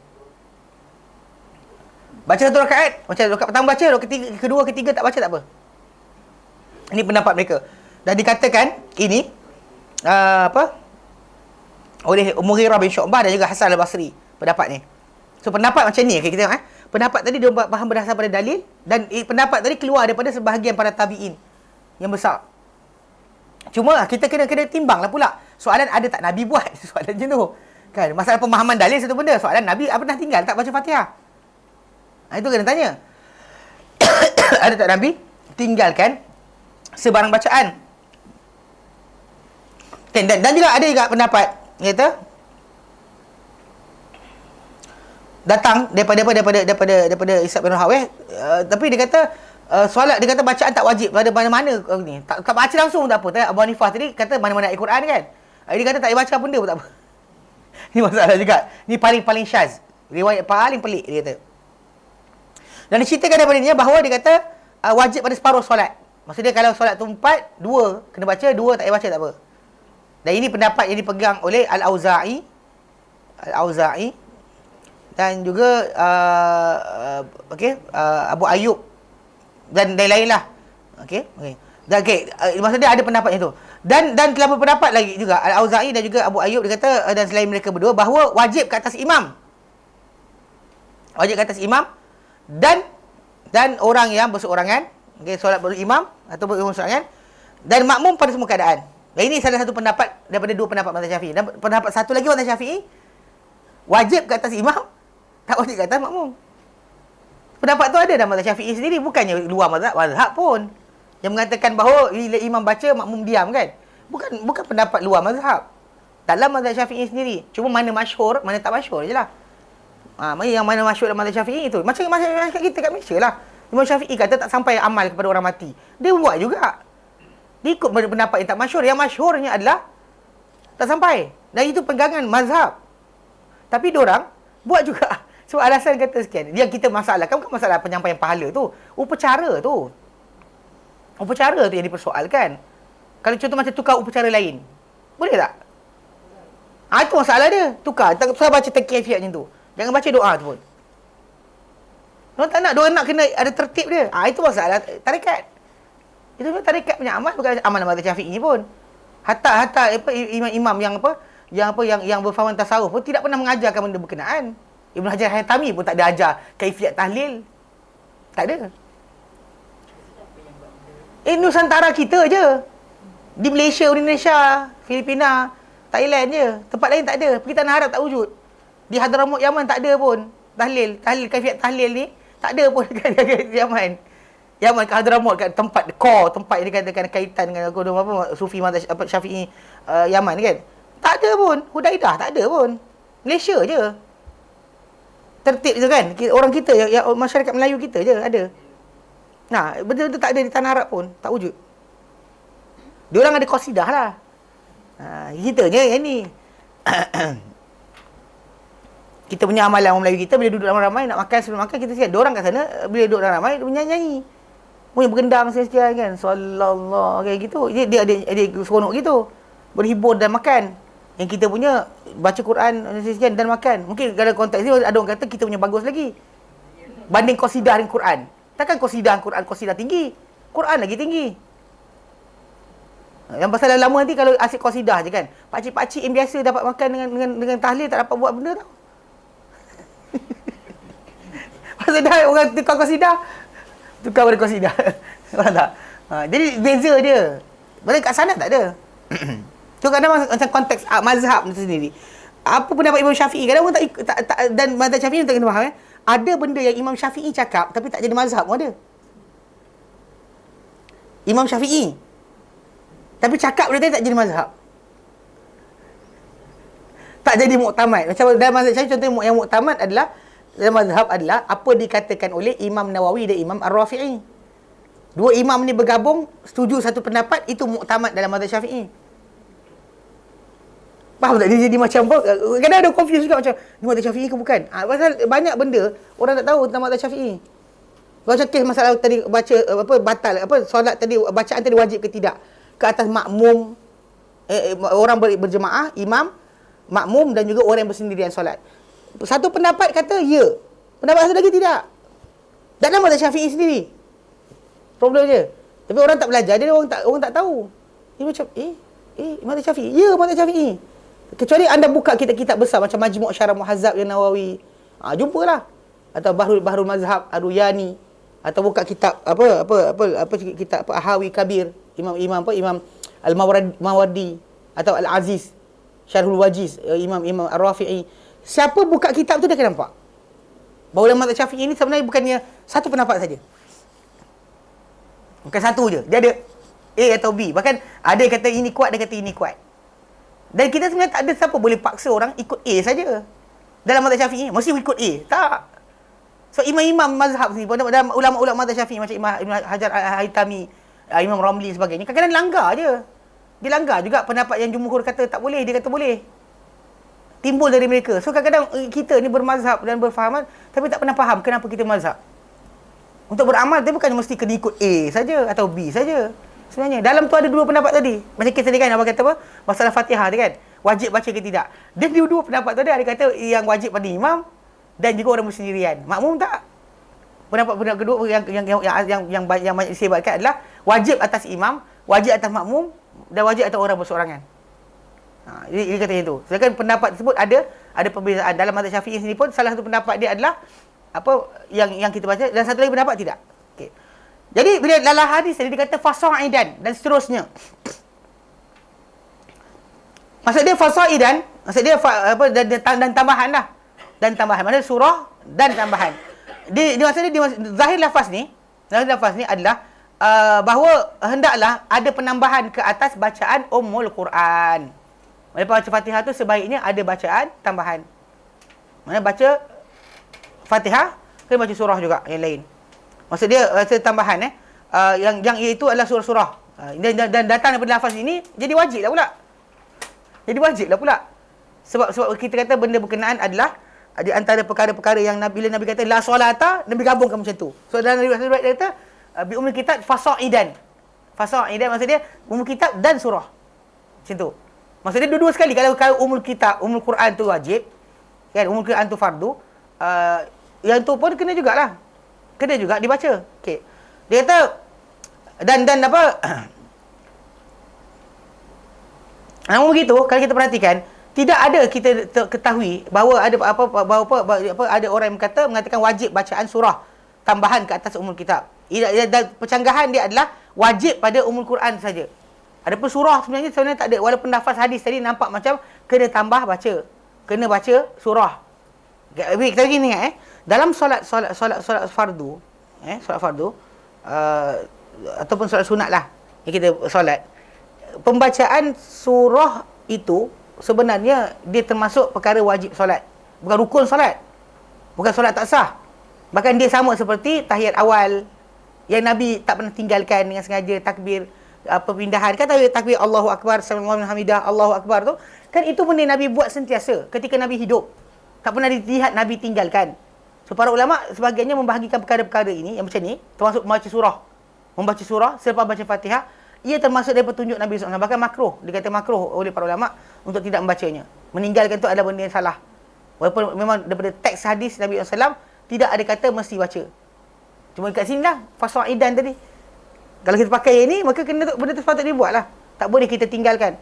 Baca 1 rakaat, macam rakaat pertama baca, rakaat kedua, ketiga tak baca tak apa. Ini pendapat mereka. Dan dikatakan ini oleh Mughirah bin Syu'bah dan juga Hasan al-Basri pendapat ni. So pendapat macam ni, okay, kita tengok pendapat tadi dia faham berdasar pada dalil, dan pendapat tadi keluar daripada sebahagian para tabi'in yang besar. Cuma kita kena timbanglah pula. Soalan ada tak Nabi buat? Soalan macam tu. Kan, masalah pemahaman dalil satu benda. Soalan Nabi apa pernah tinggal tak baca Fatihah? Itu kena tanya. Ada tak Nabi tinggalkan sebarang bacaan? Dan juga ada juga pendapat kata datang daripada Ishaq bin Rahawih, tapi dia kata solat, dia kata bacaan tak wajib pada mana-mana ni. Tak baca langsung tak apa. Abu Hanifah tadi kata mana-mana ayat Quran kan. Dia kata tak payah baca benda pun tak apa. Ni masalah juga. Ni paling syaz. Riwayat paling pelik dia kata. Dan diceritakan daripada dia bahawa dia kata wajib pada separuh solat. Maksudnya kalau solat tu 4, 2 kena baca, 2 tak payah baca tak apa. Dan ini pendapat yang dipegang oleh Al-Auza'i dan juga Abu Ayyub dan lain-lain lah. Okey. Dan maksudnya ada pendapat itu. Dan telah berpendapat lagi juga Al-Auza'i dan juga Abu Ayyub, dia kata dan selain mereka berdua bahawa wajib ke atas imam. Wajib ke atas imam dan orang yang berseorangan, okey, solat berimam atau berseorangan, dan makmum pada semua keadaan. Dan ini salah satu pendapat daripada 2 pendapat mazhab Syafi'i. Dan pendapat satu lagi mazhab Syafi'i, wajib ke atas imam, tak wajib ke atas makmum. Pendapat tu ada dalam mazhab Syafi'i sendiri, bukannya luar mazhab pun. Yang mengatakan bahawa bila imam baca, makmum diam kan. Bukan pendapat luar mazhab. Dalam mazhab Syafi'i sendiri. Cuma mana masyhur, mana tak masyhur je lah. Yang mana masyhur dalam mazhab Syafi'i tu. Macam masyarakat kita kat Malaysia lah. Imam Syafi'i kata tak sampai amal kepada orang mati. Dia buat juga. Dia ikut pendapat yang tak masyhur. Yang masyhurnya adalah tak sampai. Dan itu pegangan mazhab. Tapi diorang buat juga. Sebab alasan kata sekian. Yang kita masalahkan bukan masalah penyampaian pahala tu. Upacara tu yang dipersoalkan. Kalau contoh macam tukar upacara lain, boleh tak? Itu masalah dia. Tukar. Tak usah baca takfiat macam tu. Jangan baca doa tu pun. Diorang tak nak. Diorang nak kena ada tertib dia. Itu masalah tarikat. Itu tarikat punya amal, bukan amal mazhab Syafi'i pun. Hatta imam-imam yang berfaham tasawuf pun tidak pernah mengajarkan benda berkenaan. Ibn Hajar Haytami pun tak ada ajar kaifiat tahlil. Tak ada. Nusantara kita je. Di Malaysia, Indonesia, Filipina, Thailand je. Tempat lain tak ada. Pergi Tanah Arab tak wujud. Di Hadramaut Yaman tak ada pun. Tahlil kaifiat tahlil ni tak ada pun dekat Yaman. Yaman ke Hadramaut, kat tempat tempat yang dikatakan kaitan dengan Sufi mazhab Syafi'i Yaman kan. Tak ada pun. Hudaidah tak ada pun. Malaysia je. Tertib je kan. Orang kita yang masyarakat Melayu kita je ada. Nah, benda-benda tak ada di Tanah Arab pun, tak wujud. Diorang ada qasidah lah. Kitanya yang ni. Kita punya amalan orang Melayu kita, bila duduk ramai-ramai nak makan, sebelum makan kita siap. Diorang kat sana bila duduk ramai dia nyanyi. Punya bergendang sekian kan. Sallallahu kayak gitu. Dia ada seronok gitu. Berhibur dan makan. Yang kita punya baca Quran sekian dan makan. Mungkin dalam konteks ni ada orang kata kita punya bagus lagi. Banding qasidah dengan Quran. Takkan qasidah Quran qasidah tinggi. Quran lagi tinggi. Yang pasal lama nanti kalau asyik qasidah je kan. Pakcik-pakcik yang biasa dapat makan dengan tahlil tak dapat buat benda tau. Pasal dah orang tukar qasidah. Tukar pada qasidah. Faham tak? Jadi beza dia. Padahal kat sana tak ada. So kadang macam konteks mazhab itu sendiri. Apa pendapat Imam Syafi'i? Kadang orang tak dan mazhab Syafi'i tak kena faham Ada benda yang Imam Syafi'i cakap tapi tak jadi mazhab pun ada. Imam Syafi'i tapi cakap benda tadi tak jadi mazhab. tak jadi muktamad. Macam dalam mazhab Syafi'i contoh yang muktamad adalah dalam mazhab adalah apa dikatakan oleh Imam Nawawi dan Imam Ar-Rafi'i. Dua imam ni bergabung setuju satu pendapat, itu muktamad dalam mazhab Syafi'i. Faham tak? Dia jadi macam apa? Kadang ada confuse juga macam ni mazhab Syafi'i ke bukan? Pasal banyak benda orang tak tahu tentang mazhab Syafi'i. Macam kes masalah tadi baca batal solat tadi, bacaan tadi wajib ke tidak ke atas makmum, orang berjemaah, imam, makmum dan juga orang yang bersendirian solat. Satu pendapat kata ya, pendapat satu lagi tidak. Dalam mazhab Syafi'i sendiri. Problem dia. Tapi orang tak belajar, dia orang tak tahu. Dia macam mazhab Syafi'i. Ya, mazhab Syafi'i. Kecuali anda buka kitab-kitab besar macam Majmu' Syarah Muhazzab yang Nawawi. Jumpalah. Atau Bahrul Mazhab Ar-Ruyani, atau buka kitab kitab Ahawi Kabir, Imam Al-Mawardi atau Al-Aziz Syarhul Wajiz, Imam Ar-Rafi'i. Siapa buka kitab tu dia akan nampak bahawa dalam mazhab Syafi'i ini sebenarnya bukannya satu pendapat saja. Bukan satu je. Dia ada A atau B. Bahkan ada yang kata ini kuat, ada kata ini kuat. Dan kita sebenarnya tak ada siapa boleh paksa orang ikut A saja. Dalam mazhab Syafi'i mesti ikut A. Tak. So imam-imam mazhab ni, dalam ulama-ulama mazhab Syafi'i macam Imam Hajar Al-Haytami, Imam Ramli sebagainya, kadang-kadang langgar je. Dia langgar juga pendapat yang jumhur kata tak boleh, dia kata boleh. Timbul dari mereka. So kadang-kadang kita ni bermazhab dan berfahaman tapi tak pernah faham kenapa kita mazhab. Untuk beramal dia bukan mesti kena ikut A saja atau B saja. Sebenarnya dalam tu ada dua pendapat tadi. Macam kes tadi kan abang kata apa? Masalah Fatihah tu kan. Wajib baca ke tidak? Dia dua pendapat tu ada kata yang wajib pada imam dan juga orang bersendirian. Makmum tak. Pendapat kedua yang banyak disebatkan adalah wajib atas imam, wajib atas makmum dan wajib atas orang berseorangan. Dia kata itu. Sedangkan pendapat tersebut ada perbezaan. Dalam mazhab Syafi'i sendiri pun salah satu pendapat dia adalah yang kita baca, dan satu lagi pendapat tidak. Okey. Jadi bila dalam hadis tadi dia kata fasaidan dan seterusnya. Maksud dia fasaidan, maksud dia dan tambahan lah. Dan tambahan. Maksudnya surah dan tambahan. Maksudnya zahir lafaz ni adalah bahawa hendaklah ada penambahan ke atas bacaan Ummul Quran. Lepas baca Fatihah tu sebaiknya ada bacaan tambahan. Maksudnya baca Fatihah, kena baca surah juga yang lain. Maksud dia tambahan yang iaitu adalah surah-surah. Dan datang daripada lafaz ini jadi wajib lah pula. Sebab kita kata benda berkenaan adalah di antara perkara-perkara yang bila Nabi kata la solata, Nabi gabungkan macam tu. So dalam riwayat dia kata bi ummul kitab fasaidan. Fasaidan maksud dia ummul kitab dan surah. Macam tu. Maksud dia dua-dua sekali. Kalau ummul kitab, ummul Quran tu wajib, kan, ummul Quran tu fardu, yang tu pun kena jugalah. Kena juga dibaca. Okey. Dia kata dan apa? Namun begitu, kalau kita perhatikan, tidak ada kita ketahui bahawa ada ada orang yang mengatakan wajib bacaan surah tambahan ke atas ummul kitab. Dan pencanggahan dia adalah wajib pada ummul Quran saja. Adapun surah sebenarnya tak ada, walaupun lafaz hadis tadi nampak macam kena tambah baca. Kena baca surah. Kita lagi ingat dalam solat fardu, solat fardu ataupun solat sunat lah yang kita solat, pembacaan surah itu sebenarnya dia termasuk perkara wajib solat, bukan rukun solat, bukan solat tak sah. Bahkan dia sama seperti tahiyat awal yang Nabi tak pernah tinggalkan dengan sengaja. Takbir perpindahan, kan takbir Allahu Akbar, Sallallahu Hamidah, Allahu Akbar tu kan, itu benda Nabi buat sentiasa ketika Nabi hidup, tak pernah dilihat Nabi tinggalkan. So para ulama sebahagiannya membahagikan perkara-perkara ini yang macam ni, termasuk membaca surah selepas baca Fatihah, ia termasuk dari petunjuk Nabi SAW. Bahkan makruh, dikata makruh oleh para ulama untuk tidak membacanya. Meninggalkan tu adalah benda yang salah. Walaupun memang daripada teks hadis Nabi SAW tidak ada kata mesti baca. Cuma dekat sini lah fasaidan tadi. Kalau kita pakai ini, maka benda tu sepatutnya dibuat lah. Tak boleh kita tinggalkan.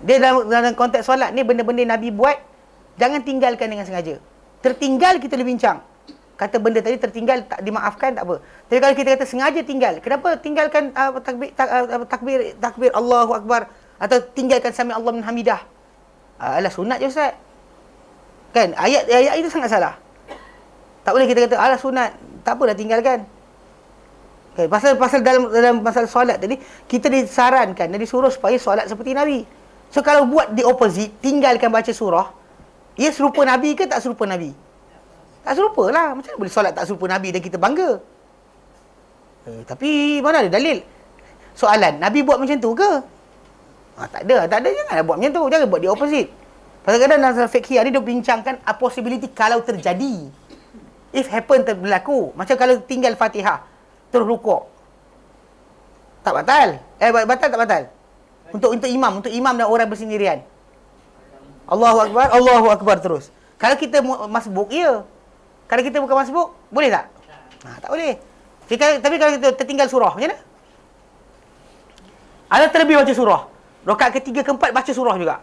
Dia dalam konteks solat ni, benda-benda Nabi buat, jangan tinggalkan dengan sengaja. Tertinggal kita boleh bincang. Kata benda tadi tertinggal, tak dimaafkan, tak apa. Tapi kalau kita kata sengaja tinggal, kenapa tinggalkan takbir Allahu Akbar, atau tinggalkan sami Allah min hamidah? Alah sunat je Ustaz. Kan, ayat itu sangat salah. Tak boleh kita kata alah sunat, tak apa dah tinggalkan. Okay, pasal dalam masalah solat tadi, kita disarankan dan disuruh supaya solat seperti Nabi So kalau buat the opposite, tinggalkan baca surah, ia serupa Nabi ke tak serupa Nabi? Tak serupa lah. Macam mana boleh solat tak serupa Nabi dan kita bangga? Tapi mana ada dalil? Soalan, Nabi buat macam tu ke? Tak ada, janganlah buat macam tu. Jangan buat the opposite. Pasal kadang dalam fiqh ni dia bincangkan a possibility kalau terjadi. If happen berlaku. Macam kalau tinggal Fatihah, terus rukuk. Tak batal. Batal tak batal? Untuk imam dan orang bersendirian. Allahu Akbar terus. Kalau kita masbuk, ya. Kalau kita bukan masbuk, boleh tak? Tak boleh. Tapi kalau kita tertinggal surah, macam mana? Ada terlebih baca surah. Rakaat ketiga, keempat baca surah juga.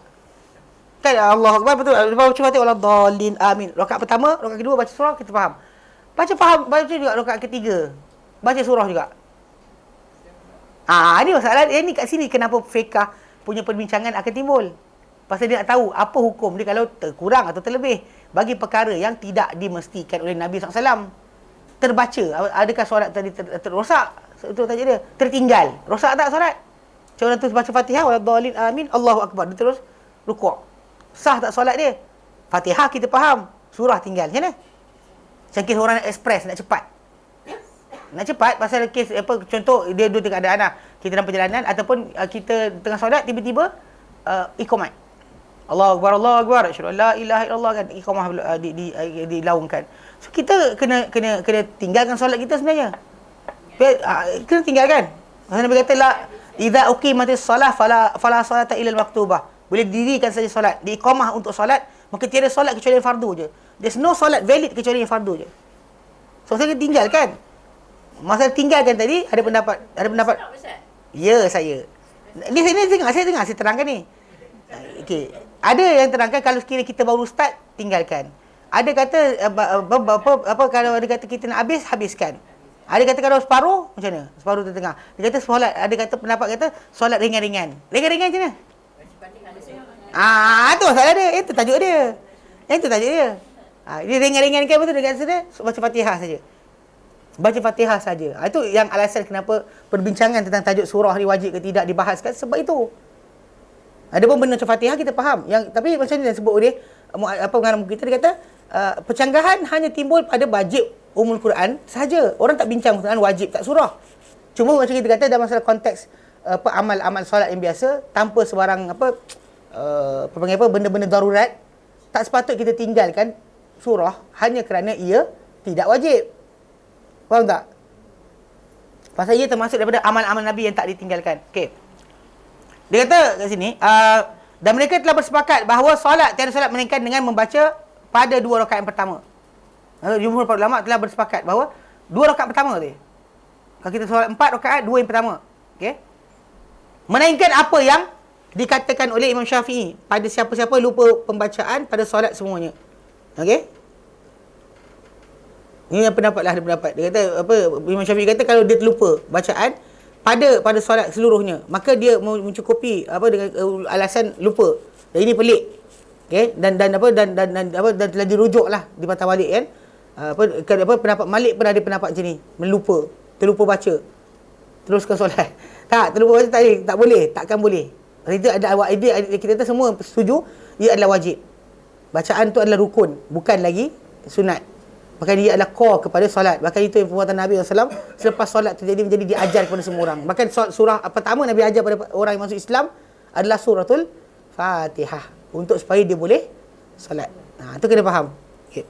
Kan Allahu Akbar, betul. Baca Fatihah, waladhdallin, amin. Rakaat pertama, rakaat kedua baca surah, kita faham. Baca juga rakaat ketiga. Baca surah juga. Ini masalah. Ini kat sini kenapa fiqh punya perbincangan akan timbul. Pasal dia nak tahu apa hukum dia kalau terkurang atau terlebih bagi perkara yang tidak dimestikan oleh Nabi SAW. Terbaca, adakah solat tadi terrosak? Itu tajuk dia. Tertinggal. Rosak tak solat? Macam orang tu baca Fatihah, waladhdallin, amin, Allahu Akbar. Dia terus rukuk. Sah tak solat dia? Fatihah kita faham. Surah tinggal. Macam mana? Macam kes orang nak express, nak cepat. Nak cepat pasal kes contoh dia dua tengah keadaan lah. Kita dalam perjalanan ataupun kita tengah solat tiba-tiba iqamat. Allahu Akbar, asyhadu an la ilaha illallah, kan iqamah dilaungkan. So kita kena tinggalkan solat kita sebenarnya. Kena tinggalkan. Pasal Nabi kata la idza uqimatis salah fala salata illa al-maktubah. Boleh dirikan saja solat, diiqamah untuk solat, maka tiada solat kecuali yang fardu je. There's no solat valid kecuali yang fardu je. So saya tinggalkan. Masa tinggalkan tadi ada pendapat. Ya, saya. Saya terangkan ni. Okey. Ada yang terangkan kalau sekiranya kita baru start, tinggalkan. Ada kata kalau ada kata kita nak habiskan. Ada kata kalau separuh, macam mana? Separuh tengah. Dia kata solat, ada kata pendapat kata solat ringan-ringan. Ringan-ringan macam mana? Itu masalah dia. Itu tajuk dia. Dia ringan-ringan kan betul dekat sana, baca Fatihah saja. Baca Fatihah saja. Itu yang alasan kenapa perbincangan tentang tajuk surah ni wajib ke tidak dibahaskan sebab itu. Ada pun benda macam Fatihah kita faham. Tapi macam ni yang sebut oleh pengarang kita, dia kata pencanggahan hanya timbul pada wajib umul Quran sahaja. Orang tak bincang Quran wajib tak surah. Cuma macam kita kata dalam masalah konteks amal solat yang biasa tanpa sebarang benda-benda darurat, tak sepatut kita tinggalkan surah hanya kerana ia tidak wajib. Faham tak? Pasal ia termasuk daripada amal-amal Nabi yang tak ditinggalkan. Okey. Dia kata kat sini, dan mereka telah bersepakat bahawa solat tiada solat melainkan dengan membaca pada 2 rakaat yang pertama. Jumhur para ulama telah bersepakat bahawa 2 rakaat pertama tu. Kalau kita solat 4 rakaat, 2 yang pertama. Okey. Melainkan apa yang dikatakan oleh Imam Syafi'i, pada siapa-siapa lupa pembacaan pada solat semuanya. Okey. Ini yang pendapat lah, ada pendapat. Dia kata Imam Syafi'i kata kalau dia terlupa bacaan pada solat seluruhnya, maka dia mencukupi dengan alasan lupa. Dan ini pelik. Okey, dan telah dirujuklah di patah balik kan. Pendapat Malik pun ada pendapat macam ni, terlupa baca. Teruskan solat. Terlupa baca tak boleh, takkan boleh. Itu ada kita kata semua setuju ia adalah wajib. Bacaan tu adalah rukun, bukan lagi sunat. Maka dia adalah core kepada solat. Bahkan itu yang perbuatan Nabi SAW selepas solat terjadi menjadi diajar kepada semua orang. Bahkan surah pertama Nabi ajar pada orang yang masuk Islam adalah suratul Fatihah, untuk supaya dia boleh solat. Itu kena faham. Okay.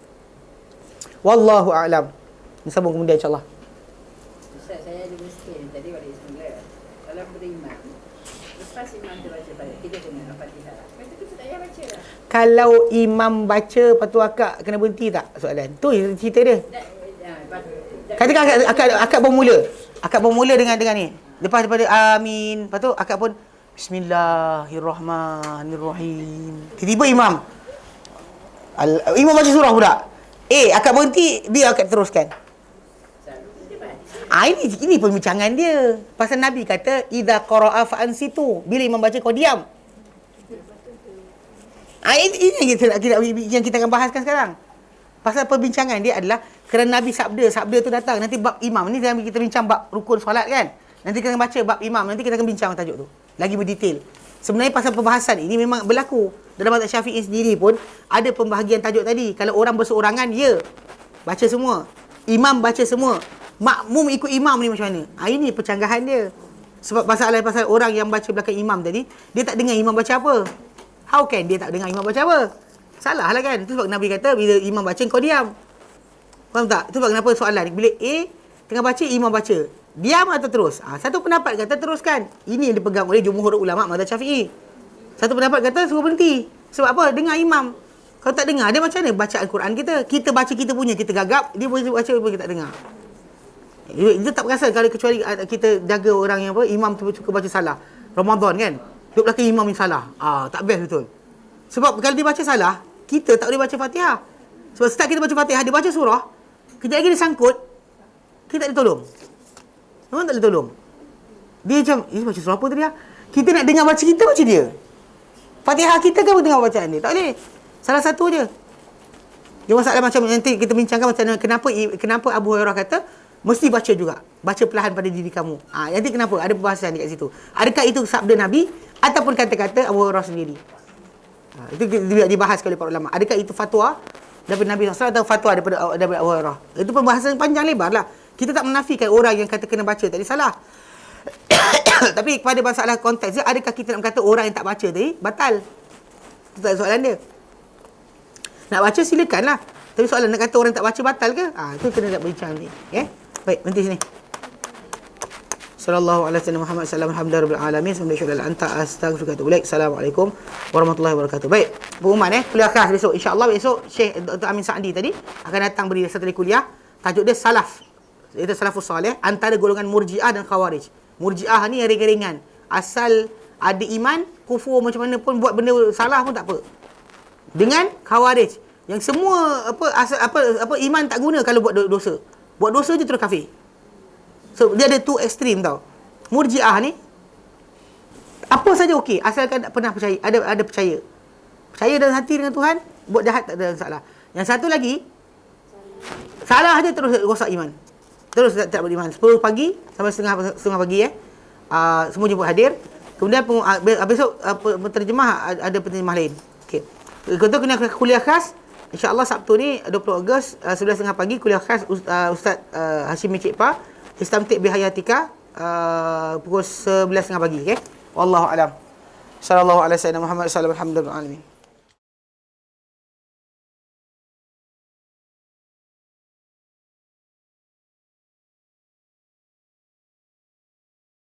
Wallahu a'lam. Disambung kemudian insya-Allah. Ustaz, saya ada miskin tadi balik semula. Kalau berimam, lepas imam tu baca balik, kita kena Fatihah. Lepas tu kita tak payah baca lah. Kalau imam baca, lepas tu akak kena berhenti tak? Soalan. Tu cerita dia. Katakan akak bermula. Akak bermula dengan ni. Lepas daripada amin, lepas tu akak pun bismillahirrahmanirrahim. Tiba-tiba imam baca surah pula. Akak berhenti, dia akak teruskan. Ini pembincangan dia. Pasal Nabi kata idza qara'a fa ansitu. Bila imam baca kau diam. Ini yang kita akan bahaskan sekarang. Pasal perbincangan dia adalah kerana Nabi sabda tu datang. Nanti bab imam ni kita bincang bab rukun solat kan. Nanti kita akan baca bab imam. Nanti kita akan bincang tajuk tu lagi berdetail. Sebenarnya pasal pembahasan ini memang berlaku. Dalam mazhab Syafi'i sendiri pun ada pembahagian tajuk tadi. Kalau orang berseorangan, ya, baca semua. Imam baca semua. Makmum ikut imam ni macam mana? Ini pencanggahan dia. Sebab pasal orang yang baca belakang imam tadi, dia tak dengar imam baca apa. How can dia tak dengar imam baca apa? Salah lah kan. Itu sebab Nabi kata, bila imam baca, kau diam. Faham tak? Itu sebab kenapa soalan. Bila A tengah baca, imam baca. Diam atau terus? Satu pendapat kata teruskan. Ini yang dipegang oleh jumhur ulama' mazhab Syafi'i. Satu pendapat kata suruh berhenti. Sebab apa? Dengar imam. Kalau tak dengar, dia macam mana baca Al-Quran kita? Kita baca kita punya, kita gagap. Dia boleh baca, kita tak dengar. Itu tak perasan kalau kecuali kita jaga orang yang apa, imam tu suka baca salah. Ramadan kan? Duduk belakang imam yang salah. Tak best betul. Sebab kalau dia baca salah, kita tak boleh baca Fatihah. Sebab start kita baca Fatihah, dia baca surah, kejap lagi dia sangkut, kita tak ditolong. Memang tak boleh tolong. Dia macam, baca surah apa tadi lah? Kita nak dengar baca kita, baca dia. Fatihah kita kan dengar bacaan dia. Tak boleh. Salah satu je. Dia masalah macam nanti kita bincangkan macam mana, kenapa Abu Hurairah kata, mesti baca juga. Baca perlahan pada diri kamu. Nanti kenapa? Ada perbahasan dekat situ. Adakah itu sabda Nabi ataupun kata-kata Abu Hurairah sendiri? Itu dibahas oleh para ulama. Adakah itu fatwa daripada Nabi SAW atau fatwa daripada Abu Hurairah? Itu pembahasan panjang lebar lah. Kita tak menafikan orang yang kata kena baca tadi salah. Tapi pada masalah konteks dia, adakah kita nak kata orang yang tak baca tadi batal? Itu tak soalan dia. Nak baca silakanlah. Tapi soalan nak kata orang tak baca batal ke? Itu kena nak bincang ni. Okay? Baik, berhenti sini. Sallallahu alaihi wasallam Muhammad sallallahu alaihi alamin. Assalamualaikum warahmatullahi wabarakatuh. Baik, pengumuman kuliah khas besok. InsyaAllah besok Syekh Dr. Amin Sa'di tadi akan datang beri satu kali kuliah. Tajuk dia Salaf. Itu Salafus Salih antara golongan Murji'ah dan Khawarij. Murji'ah ni yang ringan-ringan. Asal ada iman, kufur macam mana pun buat benda salah pun tak apa. Dengan Khawarij yang semua apa iman tak guna kalau buat dosa. Buat dosa je terus kafir. So dia ada two extreme tau. Murji'ah ni apa saja okey asalkan tak pernah percaya, ada percaya. Percaya dalam hati dengan Tuhan, buat jahat tak ada masalah. Yang satu lagi salah je terus rosak iman. Terus tak beriman. 10 pagi sampai setengah pagi semua jemput hadir. Kemudian besok penterjemah ada penterjemah lain. Okey. Kita kena kuliah khas insya-Allah Sabtu ni 20 Ogos 11.30 pagi kuliah khas Ustaz Hashim Cikpa Istamtik Bihayatika pukul 11.30 pagi, okey. Wallahu alam. Sallallahu alaihi wasallam Muhammad sallallahu alaihi wasallam.